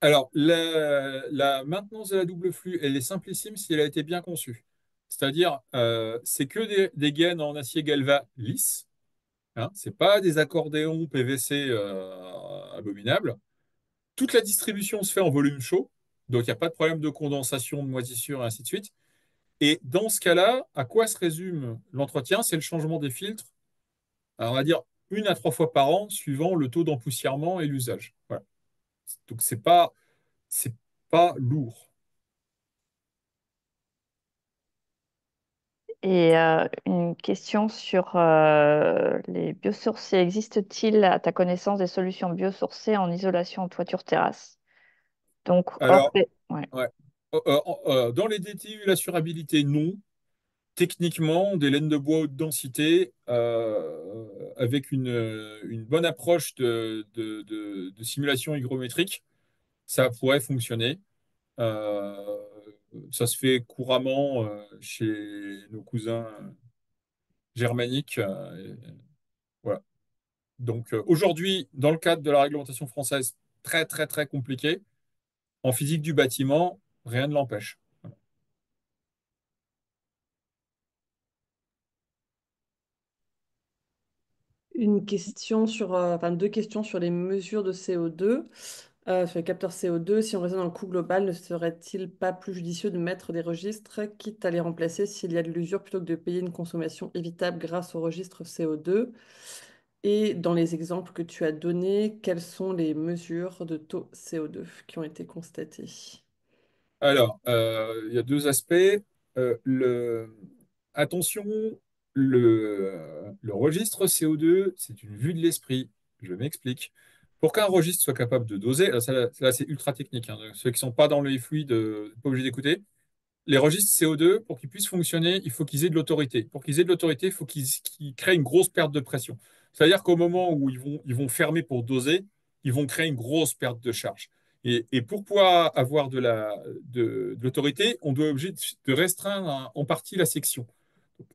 Alors, la maintenance de la double flux, elle est simplissime si elle a été bien conçue. C'est-à-dire, c'est que des gaines en acier galva lisse. Hein, c'est pas des accordéons PVC abominables. Toute la distribution se fait en volume chaud, donc il n'y a pas de problème de condensation, de moisissure, et ainsi de suite. Et dans ce cas-là, à quoi se résume l'entretien? C'est le changement des filtres, alors, on va dire 1 à 3 fois par an, suivant le taux d'empoussièrement et l'usage. Voilà. Donc c'est pas lourd. Et une question sur les biosourcés. Existe-t-il, à ta connaissance, des solutions biosourcées en isolation en toiture terrasse? Donc, Alors, ouais. ouais. Dans les DTU, l'assurabilité, non. Techniquement, des laines de bois haute densité, avec une bonne approche de simulation hygrométrique, ça pourrait fonctionner. Euh, Ça se fait couramment chez nos cousins germaniques. Voilà. Donc aujourd'hui, dans le cadre de la réglementation française, très très très compliqué. En physique du bâtiment, rien ne l'empêche. Une question sur, enfin deux questions sur les mesures de CO2. Sur les capteurs CO2, si on raisonne en coût global, ne serait-il pas plus judicieux de mettre des registres, quitte à les remplacer s'il y a de l'usure, plutôt que de payer une consommation évitable grâce au registre CO2? Et dans les exemples que tu as donnés, quelles sont les mesures de taux CO2 qui ont été constatées? Alors, il y a deux aspects. Attention, le registre CO2, c'est une vue de l'esprit. Je m'explique. Pour qu'un registre soit capable de doser, là, c'est ultra technique, hein. Ceux qui ne sont pas dans les fluides, pas obligés d'écouter. Les registres CO2, pour qu'ils puissent fonctionner, il faut qu'ils aient de l'autorité. Pour qu'ils aient de l'autorité, il faut qu'ils créent une grosse perte de pression. C'est-à-dire qu'au moment où ils vont fermer pour doser, ils vont créer une grosse perte de charge. Et pour pouvoir avoir de l'autorité, on doit être obligé de restreindre en partie la section.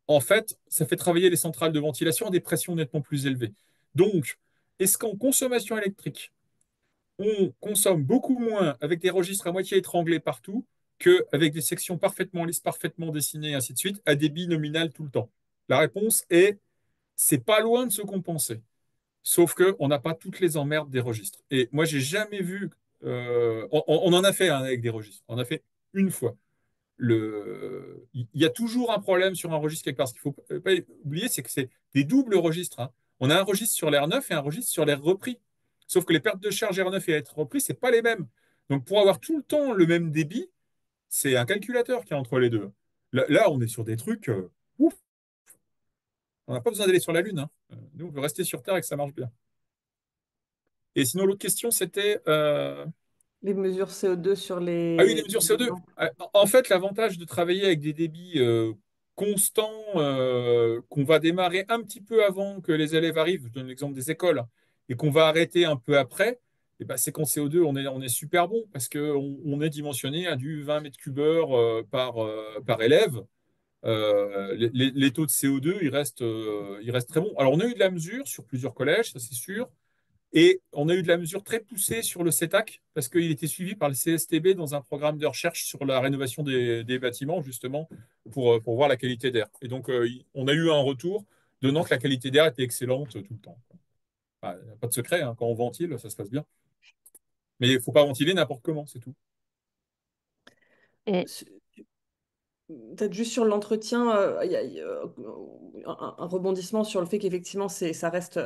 En fait, ça fait travailler les centrales de ventilation à des pressions nettement plus élevées. Donc, est-ce qu'en consommation électrique, on consomme beaucoup moins avec des registres à moitié étranglés partout qu'avec des sections parfaitement lisses, parfaitement dessinées, et ainsi de suite, à débit nominal tout le temps? La réponse est, c'est pas loin de se compenser. Sauf qu'on n'a pas toutes les emmerdes des registres. Et moi, j'ai jamais vu. On en a fait, hein, avec des registres. On en a fait une fois. Il y a toujours un problème sur un registre quelque part. Ce qu'il ne faut pas oublier, c'est que c'est des doubles registres, hein. On a un registre sur l'air neuf et un registre sur l'air repris. Sauf que les pertes de charge air neuf et air repris, ce n'est pas les mêmes. Donc, pour avoir tout le temps le même débit, c'est un calculateur qui est entre les deux. Là, on est sur des trucs. Ouf, on n'a pas besoin d'aller sur la Lune, hein. Nous, on veut rester sur Terre et que ça marche bien. Et sinon, l'autre question, c'était. Les mesures CO2 sur Ah oui, les les mesures CO2. exemples. En fait, l'avantage de travailler avec des débits constants, qu'on va démarrer un petit peu avant que les élèves arrivent, je donne l'exemple des écoles, hein, et qu'on va arrêter un peu après, et ben, c'est qu'en CO2, on est super bon parce qu'on est dimensionné à du 20 mètres cubeurs par élève. Les taux de CO2, ils restent très bons. Alors, on a eu de la mesure sur plusieurs collèges, ça c'est sûr. Et on a eu de la mesure très poussée sur le CETAC parce qu'il était suivi par le CSTB dans un programme de recherche sur la rénovation des bâtiments, justement, pour voir la qualité d'air. Et donc, on a eu un retour donnant que la qualité d'air était excellente tout le temps. Enfin, y a pas de secret, hein, quand on ventile, ça se passe bien. Mais il ne faut pas ventiler n'importe comment, c'est tout. Et Peut-être juste sur l'entretien, il y a un rebondissement sur le fait qu'effectivement, ça reste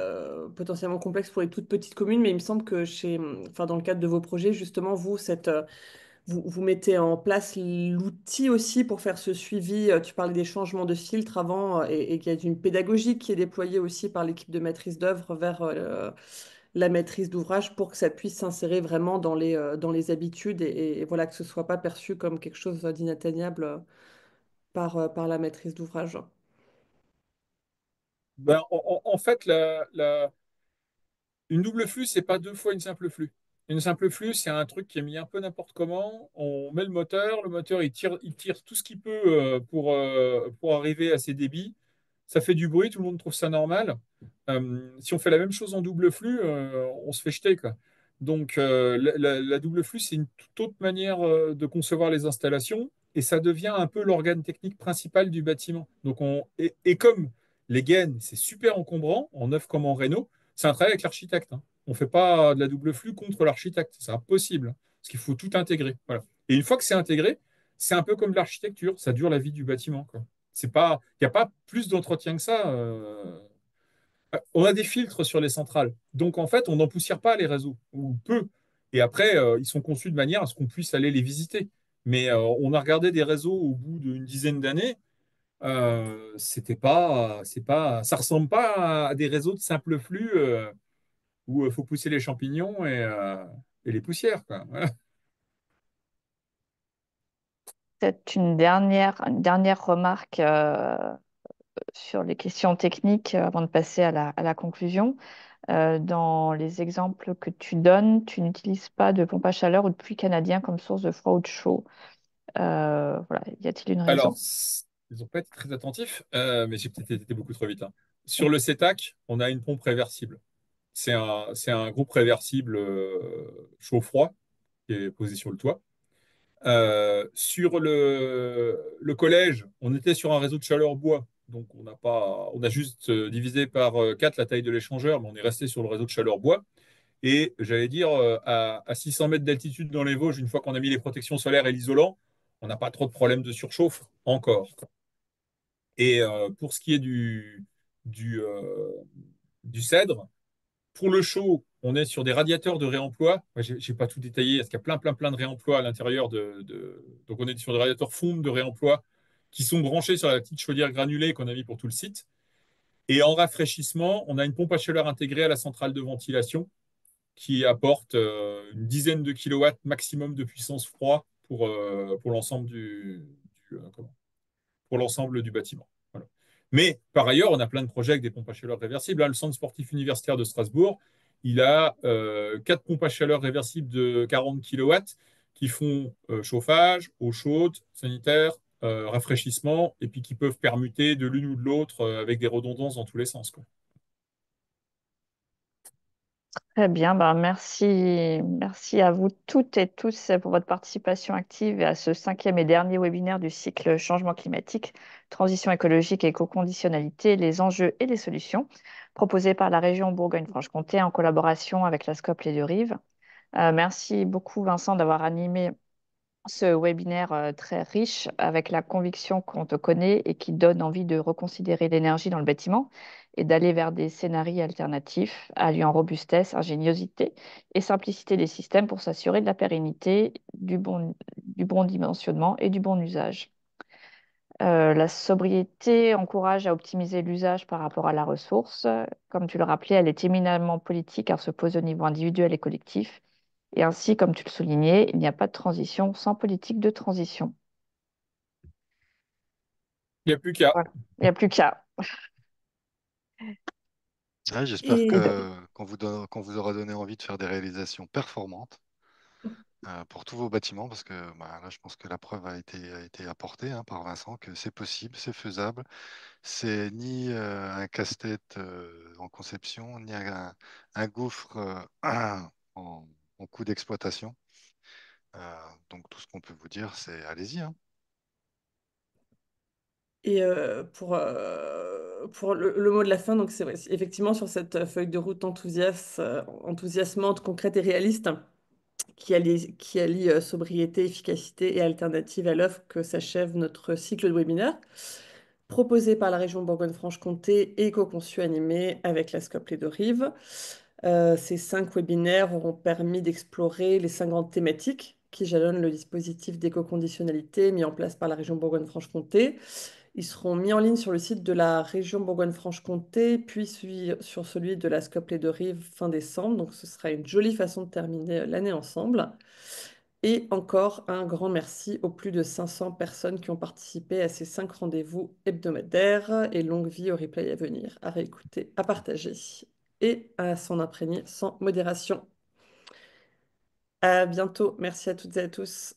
potentiellement complexe pour les toutes petites communes, mais il me semble que enfin, dans le cadre de vos projets, justement, vous mettez en place l'outil aussi pour faire ce suivi. Tu parlais des changements de filtre avant, et qu'il y a une pédagogie qui est déployée aussi par l'équipe de maîtrise d'œuvre vers la maîtrise d'ouvrage pour que ça puisse s'insérer vraiment dans les habitudes, et voilà, que ce soit pas perçu comme quelque chose d'inatteignable par la maîtrise d'ouvrage. Ben, en fait, une double flux, c'est pas deux fois une simple flux. Une simple flux, c'est un truc qui est mis un peu n'importe comment. On met le moteur il tire tout ce qu'il peut pour arriver à ses débits. Ça fait du bruit, tout le monde trouve ça normal. Si on fait la même chose en double flux, on se fait jeter, quoi. Donc, la double flux, c'est une toute autre manière de concevoir les installations et ça devient un peu l'organe technique principal du bâtiment. Donc, et comme les gaines, c'est super encombrant, en neuf comme en réno, c'est un travail avec l'architecte, hein. On ne fait pas de la double flux contre l'architecte, c'est impossible, hein, parce qu'il faut tout intégrer. Voilà. Et une fois que c'est intégré, c'est un peu comme l'architecture, ça dure la vie du bâtiment, quoi. C'est pas, il n'y a pas plus d'entretien que ça. On a des filtres sur les centrales, donc en fait, on n'empoussière pas les réseaux, ou peu. Et après, ils sont conçus de manière à ce qu'on puisse aller les visiter. Mais on a regardé des réseaux au bout d'une dizaine d'années. Ça ressemble pas à des réseaux de simple flux où il faut pousser les champignons et les poussières, quoi. Voilà. peut-être une dernière remarque sur les questions techniques avant de passer à la conclusion. Dans les exemples que tu donnes, tu n'utilises pas de pompe à chaleur ou de puits canadien comme source de froid ou de chaud. Voilà. Y a-t-il une Alors, raison? ils n'ont pas été très attentifs, mais j'ai peut-être été beaucoup trop vite, hein. Sur le CETAC, on a une pompe réversible. C'est un groupe réversible chaud-froid qui est posé sur le toit. Sur le collège, on était sur un réseau de chaleur bois. Donc, on a juste divisé par 4 la taille de l'échangeur, mais on est resté sur le réseau de chaleur bois. Et j'allais dire, à 600 mètres d'altitude dans les Vosges, une fois qu'on a mis les protections solaires et l'isolant, on n'a pas trop de problèmes de surchauffe encore. Et pour ce qui est du, euh, du cèdre, pour le chaud, on est sur des radiateurs de réemploi. Je n'ai pas tout détaillé, parce qu'il y a plein de réemplois à l'intérieur Donc, on est sur des radiateurs fonds de réemploi qui sont branchés sur la petite chaudière granulée qu'on a mis pour tout le site. Et en rafraîchissement, on a une pompe à chaleur intégrée à la centrale de ventilation qui apporte une dizaine de kilowatts maximum de puissance froid pour l'ensemble pour l'ensemble du bâtiment. Voilà. Mais par ailleurs, on a plein de projets avec des pompes à chaleur réversibles. Là, le centre sportif universitaire de Strasbourg, il a 4 pompes à chaleur réversibles de 40 kilowatts qui font chauffage, eau chaude, sanitaire, rafraîchissement, et puis qui peuvent permuter de l'une ou de l'autre avec des redondances dans tous les sens, quoi. Très bien, ben merci à vous toutes et tous pour votre participation active et à ce cinquième et dernier webinaire du cycle changement climatique, transition écologique et éco-conditionnalité, les enjeux et les solutions, proposé par la région Bourgogne-Franche-Comté en collaboration avec la SCOP Les Deux Rives. Merci beaucoup Vincent d'avoir animé ce webinaire très riche avec la conviction qu'on te connaît et qui donne envie de reconsidérer l'énergie dans le bâtiment et d'aller vers des scénarios alternatifs alliant robustesse, ingéniosité et simplicité des systèmes pour s'assurer de la pérennité, du bon dimensionnement et du bon usage. La sobriété encourage à optimiser l'usage par rapport à la ressource. Comme tu le rappelais, elle est éminemment politique car se pose au niveau individuel et collectif. Et ainsi, comme tu le soulignais, il n'y a pas de transition sans politique de transition. Il n'y a plus qu'à. Voilà. Il n'y a plus qu'à. Ouais, j'espère Et qu'on vous aura donné envie de faire des réalisations performantes pour tous vos bâtiments, parce que bah, là, je pense que la preuve a été apportée hein, par Vincent, que c'est possible, c'est faisable. C'est ni un casse-tête en conception, ni un gouffre en, en coût d'exploitation. Donc tout ce qu'on peut vous dire, c'est allez-y, hein. pour le mot de la fin, donc c'est vrai, effectivement sur cette feuille de route enthousiasmante, concrète et réaliste, qui allie sobriété, efficacité et alternative à l'œuvre que s'achève notre cycle de webinaire, proposé par la région Bourgogne-Franche-Comté et co-conçu animé avec la SCOP Les Deux Rives. Ces 5 webinaires auront permis d'explorer les 5 grandes thématiques qui jalonnent le dispositif d'éco-conditionnalité mis en place par la région Bourgogne-Franche-Comté. Ils seront mis en ligne sur le site de la région Bourgogne-Franche-Comté, puis sur celui de la SCOP Les Deux Rives fin décembre. Donc ce sera une jolie façon de terminer l'année ensemble. Et encore un grand merci aux plus de 500 personnes qui ont participé à ces 5 rendez-vous hebdomadaires et longue vie au replay à venir, à réécouter, à partager et à s'en imprégner sans modération. À bientôt. Merci à toutes et à tous.